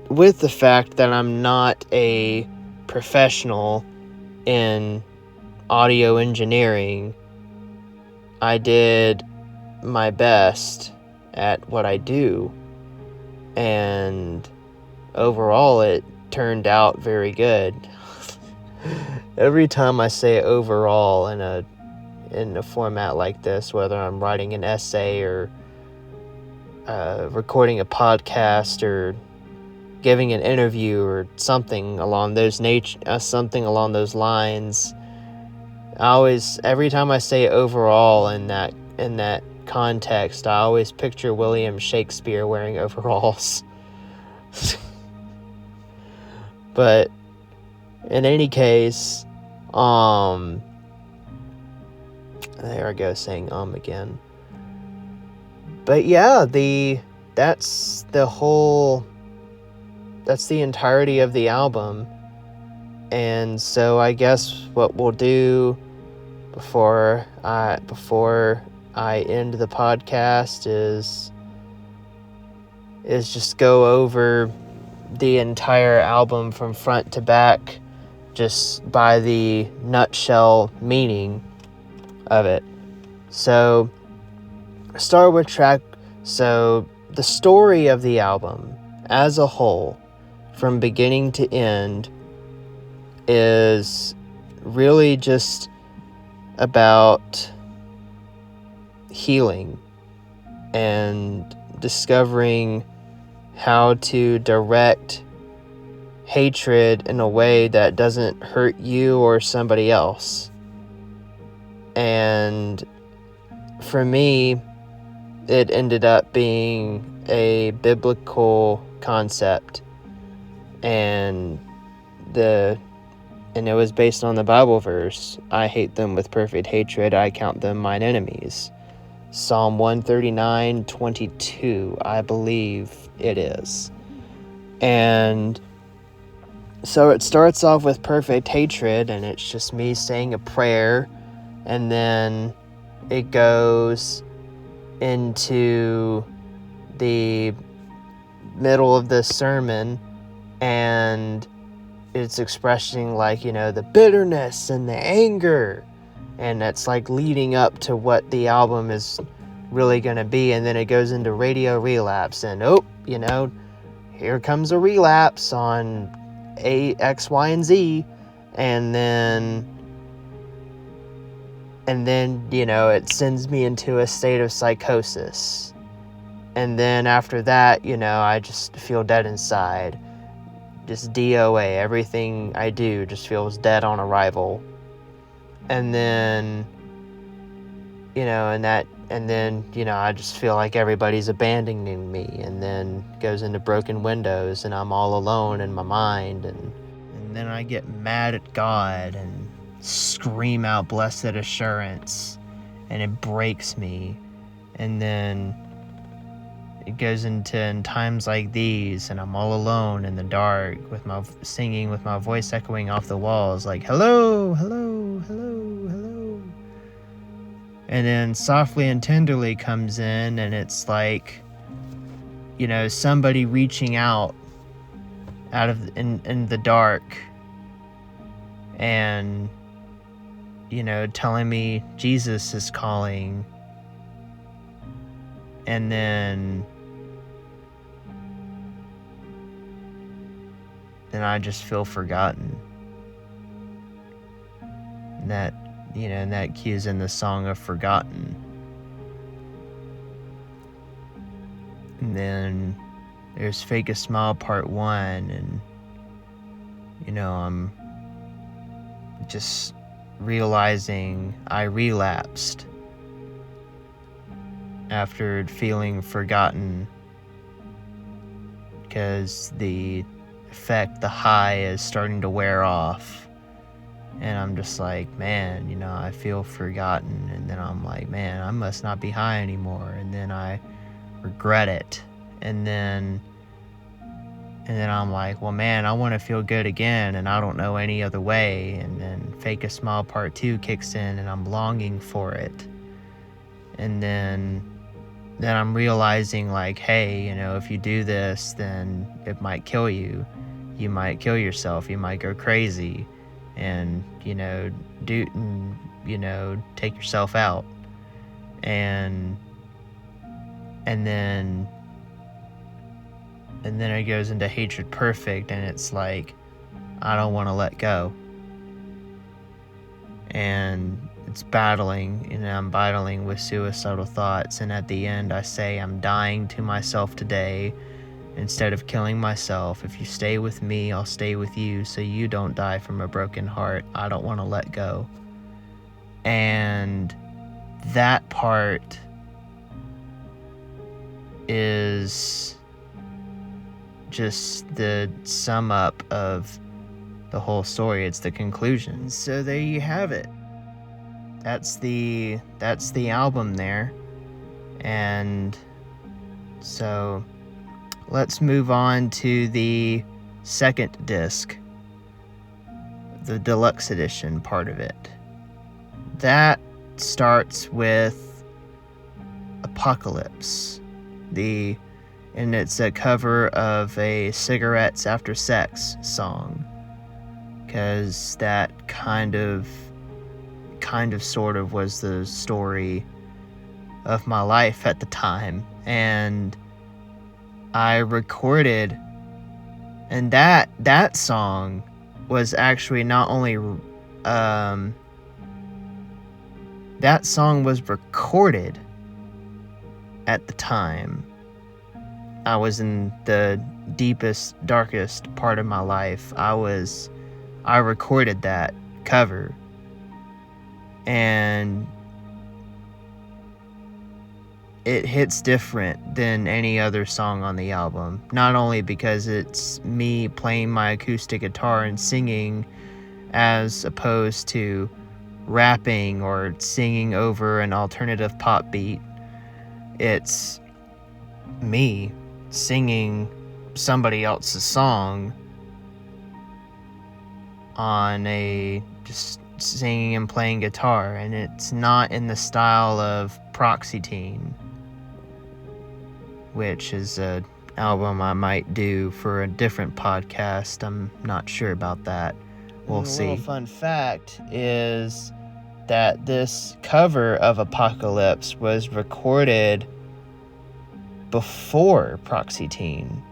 with the fact that I'm not a professional in audio engineering, I did my best at what I do, and overall it turned out very good. Every time I say overall in a format like this, whether I'm writing an essay or recording a podcast or giving an interview or something along those lines, every time I say overall in that context, I always picture William Shakespeare wearing overalls. But in any case, there I go saying again. But yeah, that's the entirety of the album. And so I guess what we'll do before I end the podcast is just go over the entire album from front to back, just by the nutshell meaning of it. So start with the story of the album as a whole, from beginning to end, is really just about healing and discovering how to direct hatred in a way that doesn't hurt you or somebody else. And for me, it ended up being a biblical concept, and it was based on the Bible verse, I hate them with perfect hatred, I count them mine enemies. Psalm 139:22, I believe it is. And so it starts off with perfect hatred, and it's just me saying a prayer, and then it goes into the middle of the sermon, and it's expressing the bitterness and the anger, and that's leading up to what the album is really going to be. And then it goes into radio relapse, and here comes a relapse on A, X, Y, and Z, and then it sends me into a state of psychosis. And then after that, I just feel dead inside. Just DOA. Everything I do just feels dead on arrival. And then, I just feel like everybody's abandoning me. And then it goes into broken windows, and I'm all alone in my mind. And then I get mad at God and scream out blessed assurance, and it breaks me. And then it goes into in times like these, and I'm all alone in the dark with my singing, with my voice echoing off the walls like, hello, hello, hello, hello. And then softly and tenderly comes in, and it's like, somebody reaching out of in the dark, and telling me Jesus is calling. And then I just feel forgotten. And that cues in the song of Forgotten. And then there's Fake a Smile Part 1, and I'm just realizing I relapsed after feeling forgotten, because the effect, the high, is starting to wear off, and I'm just like, man, I feel forgotten. And then I'm like, man, I must not be high anymore. And then I regret it, and then I'm like, well, man, I want to feel good again, and I don't know any other way. And then Fake a Smile Part 2 kicks in, and I'm longing for it. And then I'm realizing, hey, if you do this, then it might kill you. You might kill yourself. You might go crazy, and take yourself out. And then it goes into Hatred Perfect, and it's like, I don't want to let go. And it's battling, I'm battling with suicidal thoughts. And at the end, I say, I'm dying to myself today instead of killing myself. If you stay with me, I'll stay with you, so you don't die from a broken heart. I don't want to let go. And that part is just the sum up of the whole story. It's the conclusion. So there you have it. That's the album there. And so let's move on to the second disc, the deluxe edition part of it. That starts with Apocalypse, and it's a cover of a Cigarettes After Sex song, because that kind of sort of was the story of my life at the time. And I recorded, and that song was actually not only that song was recorded at the time. I was in the deepest, darkest part of my life. I recorded that cover, and it hits different than any other song on the album. Not only because it's me playing my acoustic guitar and singing as opposed to rapping or singing over an alternative pop beat. It's me singing somebody else's song on just singing and playing guitar, and it's not in the style of PXRFXCT, which is an album I might do for a different podcast. I'm not sure about that. We'll see. A little fun fact is that this cover of Apocalypse was recorded before PXRFXCT,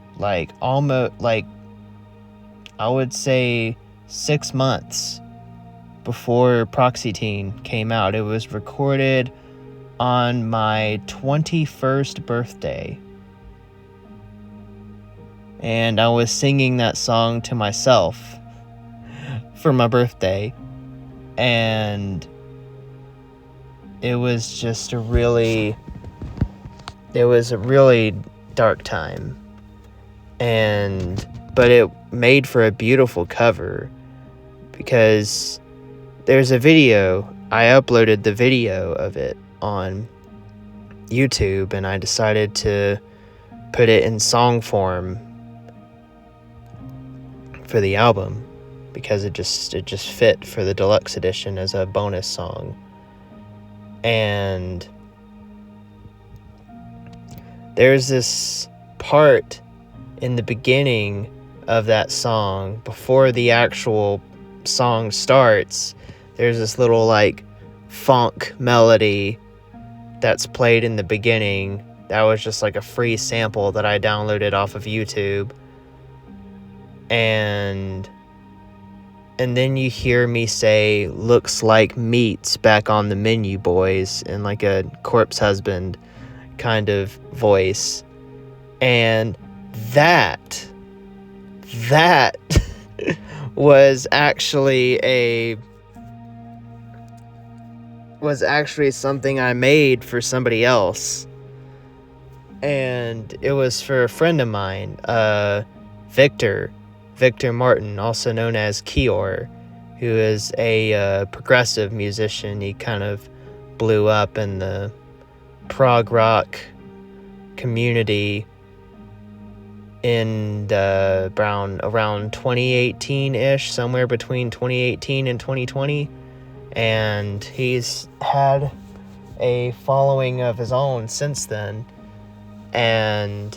I would say 6 months before PXRFXCT came out. It was recorded on my 21st birthday, and I was singing that song to myself for my birthday, and it was just a really dark time, but it made for a beautiful cover, because there's a video. I uploaded the video of it on YouTube, and I decided to put it in song form for the album, because it just fit for the deluxe edition as a bonus song. And there's this part in the beginning of that song, before the actual song starts. There's this little funk melody that's played in the beginning. That was just a free sample that I downloaded off of YouTube. And then you hear me say, "Looks like meat's back on the menu, boys," in a corpse husband kind of voice. And that was actually something I made for somebody else. And it was for a friend of mine, Victor Martin, also known as Kior, who is a progressive musician. He kind of blew up in the prog rock community in around 2018-ish, somewhere between 2018 and 2020. And he's had a following of his own since then. And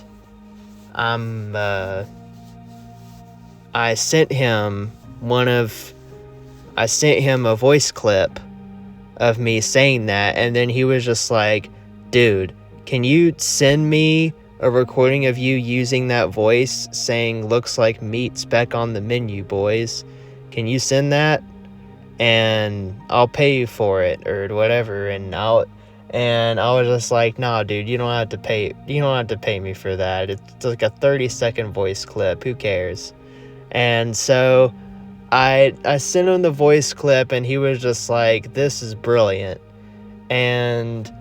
I sent him a voice clip of me saying that, and then he was just like, "Dude, can you send me a recording of you using that voice saying 'looks like meat's back on the menu, boys'? Can you send that? And I'll pay you for it," or whatever. And I was just like, "Nah, dude, you don't have to pay me for that. It's a 30-second voice clip. Who cares?" And so I sent him the voice clip, and he was just like, "This is brilliant." And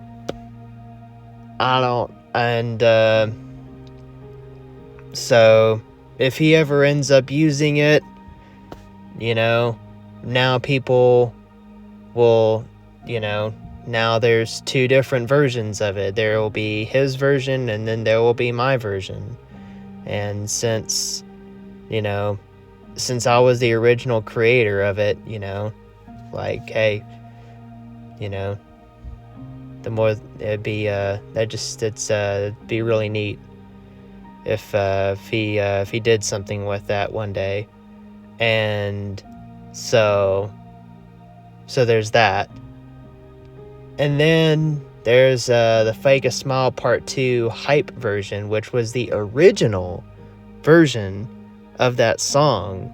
so if he ever ends up using it, now people will, now there's two different versions of it. There will be his version, and then there will be my version. And since I was the original creator of it, hey, the more it'd be, it'd be really neat if he did something with that one day. And so there's that. And then there's the Fake a Smile Part 2 hype version, which was the original version of that song.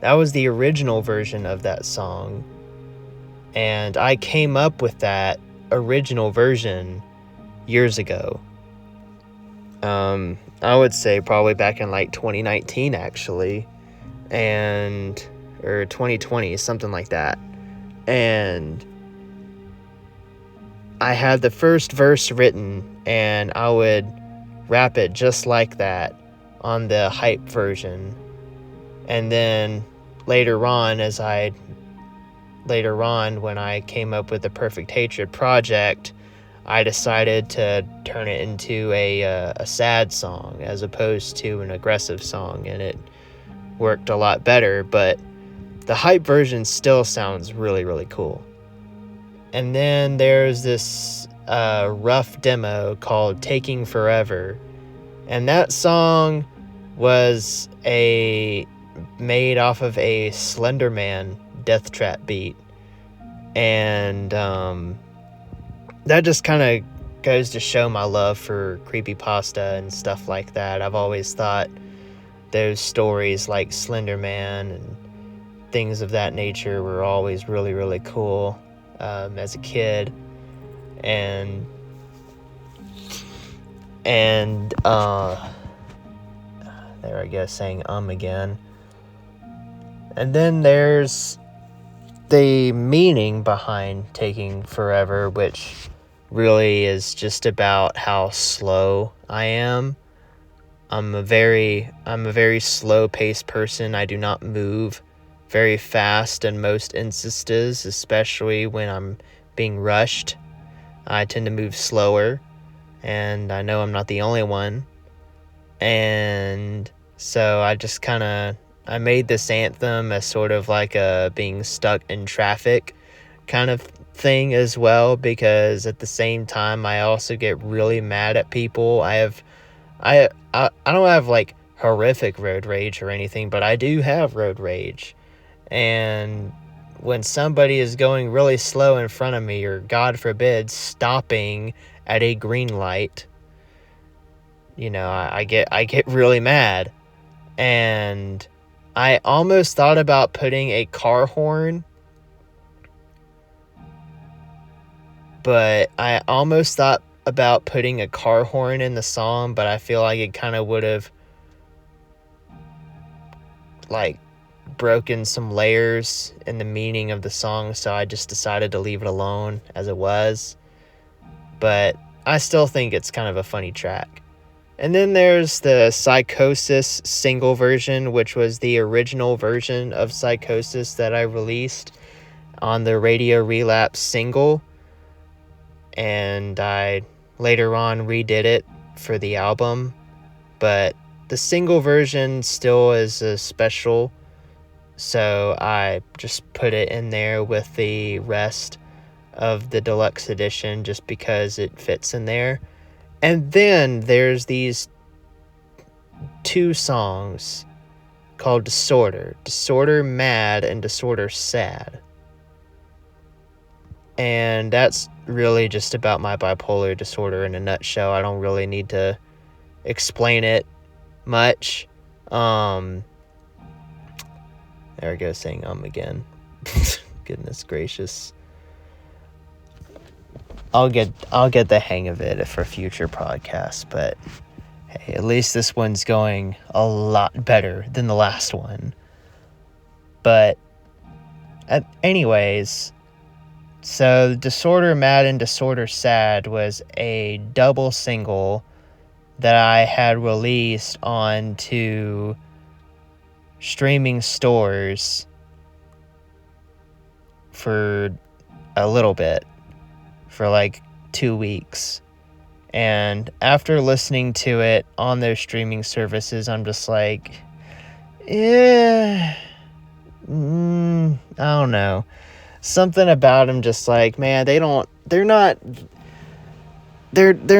That was the original version of that song. And I came up with that original version years ago. I would say probably back in like 2019 actually, or 2020, something like that. And I had the first verse written, and I would rap it just like that on the hype version. And then later on, when I came up with the Perfect Hatred project, I decided to turn it into a sad song as opposed to an aggressive song, and it worked a lot better, but the hype version still sounds really, really cool. And then there's this rough demo called Taking Forever, and that song was made off of a Slender Man death trap beat, and that just kind of goes to show my love for creepypasta and stuff like that. I've always thought those stories like Slender Man and things of that nature were always really, really cool as a kid. And there I go, saying again. And then there's the meaning behind Taking Forever, which really is just about how slow I am. I'm a very slow-paced person. I do not move very fast in most instances, especially when I'm being rushed. I tend to move slower, and I know I'm not the only one. And so I made this anthem as sort of like a being stuck in traffic kind of thing as well, because at the same time I also get really mad at people. I don't have like horrific road rage or anything, but I do have road rage. And when somebody is going really slow in front of me, or God forbid stopping at a green light, I get really mad. And I almost thought about putting a car horn, but I almost thought about putting a car horn in the song, but I feel like it kind of would have like broken some layers in the meaning of the song, so I just decided to leave it alone as it was. But I still think it's kind of a funny track. And then there's the Psychosis single version, which was the original version of Psychosis that I released on the Radio Relapse single. And I later on redid it for the album. But the single version still is a special, so I just put it in there with the rest of the deluxe edition just because it fits in there. And then there's these two songs called Disorder Mad and Disorder Sad. And that's really just about my bipolar disorder in a nutshell. I don't really need to explain it much. There we go, saying again. Goodness gracious. I'll get the hang of it for future podcasts, but hey, at least this one's going a lot better than the last one. But anyways, so Disorder Mad and Disorder Sad was a double single that I had released onto streaming stores for a little bit, for like 2 weeks. And after listening to it on their streaming services, I'm just like, I don't know. Something about them just like, man, they're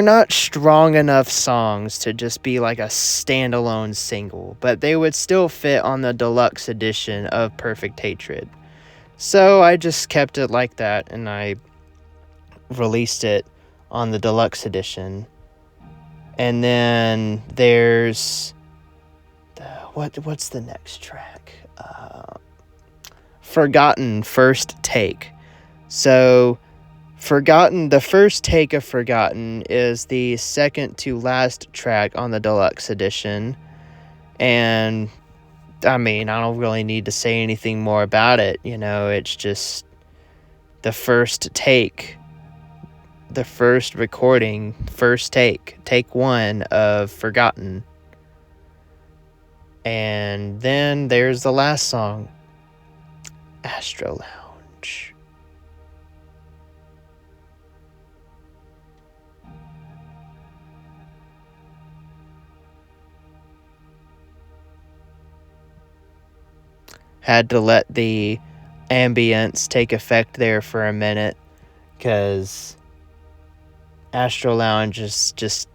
not strong enough songs to just be like a standalone single, but they would still fit on the deluxe edition of Perfect Hatred. So I just kept it like that, and I released it on the deluxe edition. And then there's what's the next track? Forgotten First Take. So Forgotten, the first take of Forgotten is the second to last track on the deluxe edition. And, I mean, I don't really need to say anything more about it. You know, it's just the first take, the first recording, first take one of Forgotten. And then there's the last song, Astro Lounge. Had to let the ambience take effect there for a minute, because Astro Lounge is just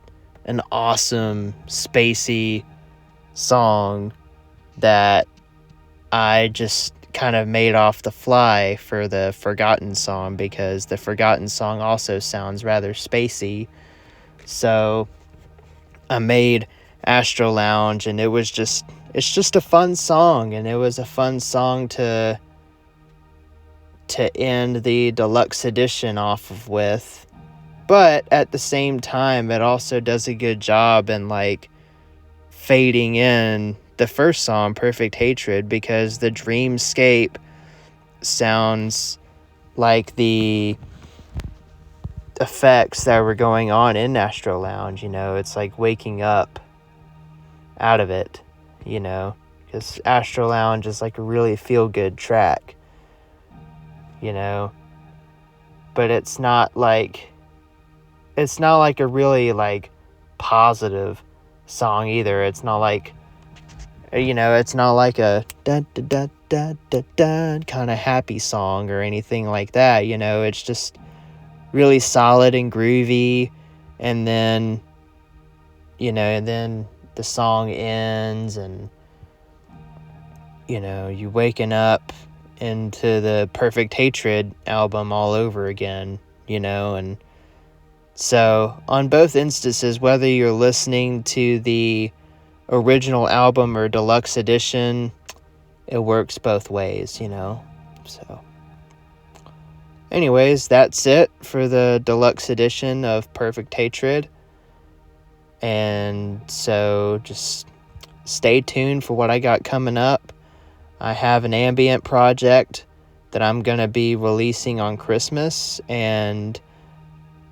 an awesome, spacey song that I just kind of made off the fly for the Forgotten song, because the Forgotten song also sounds rather spacey. So I made Astro Lounge, and it's just a fun song, and it was a fun song to end the deluxe edition off of with. But at the same time, it also does a good job in like fading in the first song, Perfect Hatred, because the dreamscape sounds like the effects that were going on in Astro Lounge. You know, it's like waking up out of it, you know, because Astro Lounge is like a really feel-good track, you know, but it's not like a really like positive song either. It's not like, you know, it's not like a da da da da da da kind of happy song or anything like that. You know, it's just really solid and groovy, and then, you know, and then the song ends, and, you know, you waking up into the Perfect Hatred album all over again, you know. And so on both instances, whether you're listening to the original album or deluxe edition, it works both ways, you know. So anyways, that's it for the deluxe edition of Perfect Hatred. And so just stay tuned for what I got coming up. I have an ambient project that I'm going to be releasing on Christmas, and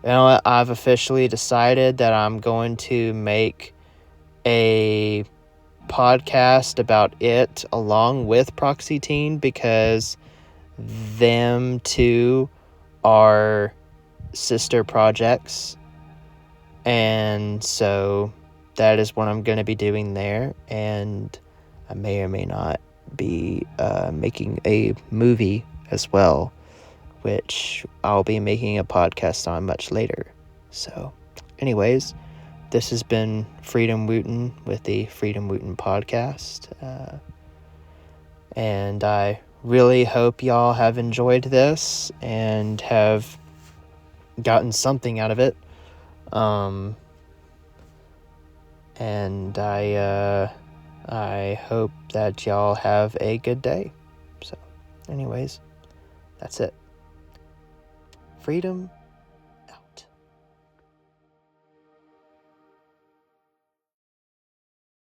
you know what? I've officially decided that I'm going to make a podcast about it along with Proxy Teen, because them two are sister projects. And so that is what I'm going to be doing there. And I may or may not be making a movie as well, which I'll be making a podcast on much later. So anyways, this has been Freedom Wooten with the Freedom Wooten podcast. And I really hope y'all have enjoyed this and have gotten something out of it. And I hope that y'all have a good day. So anyways, that's it. Freedom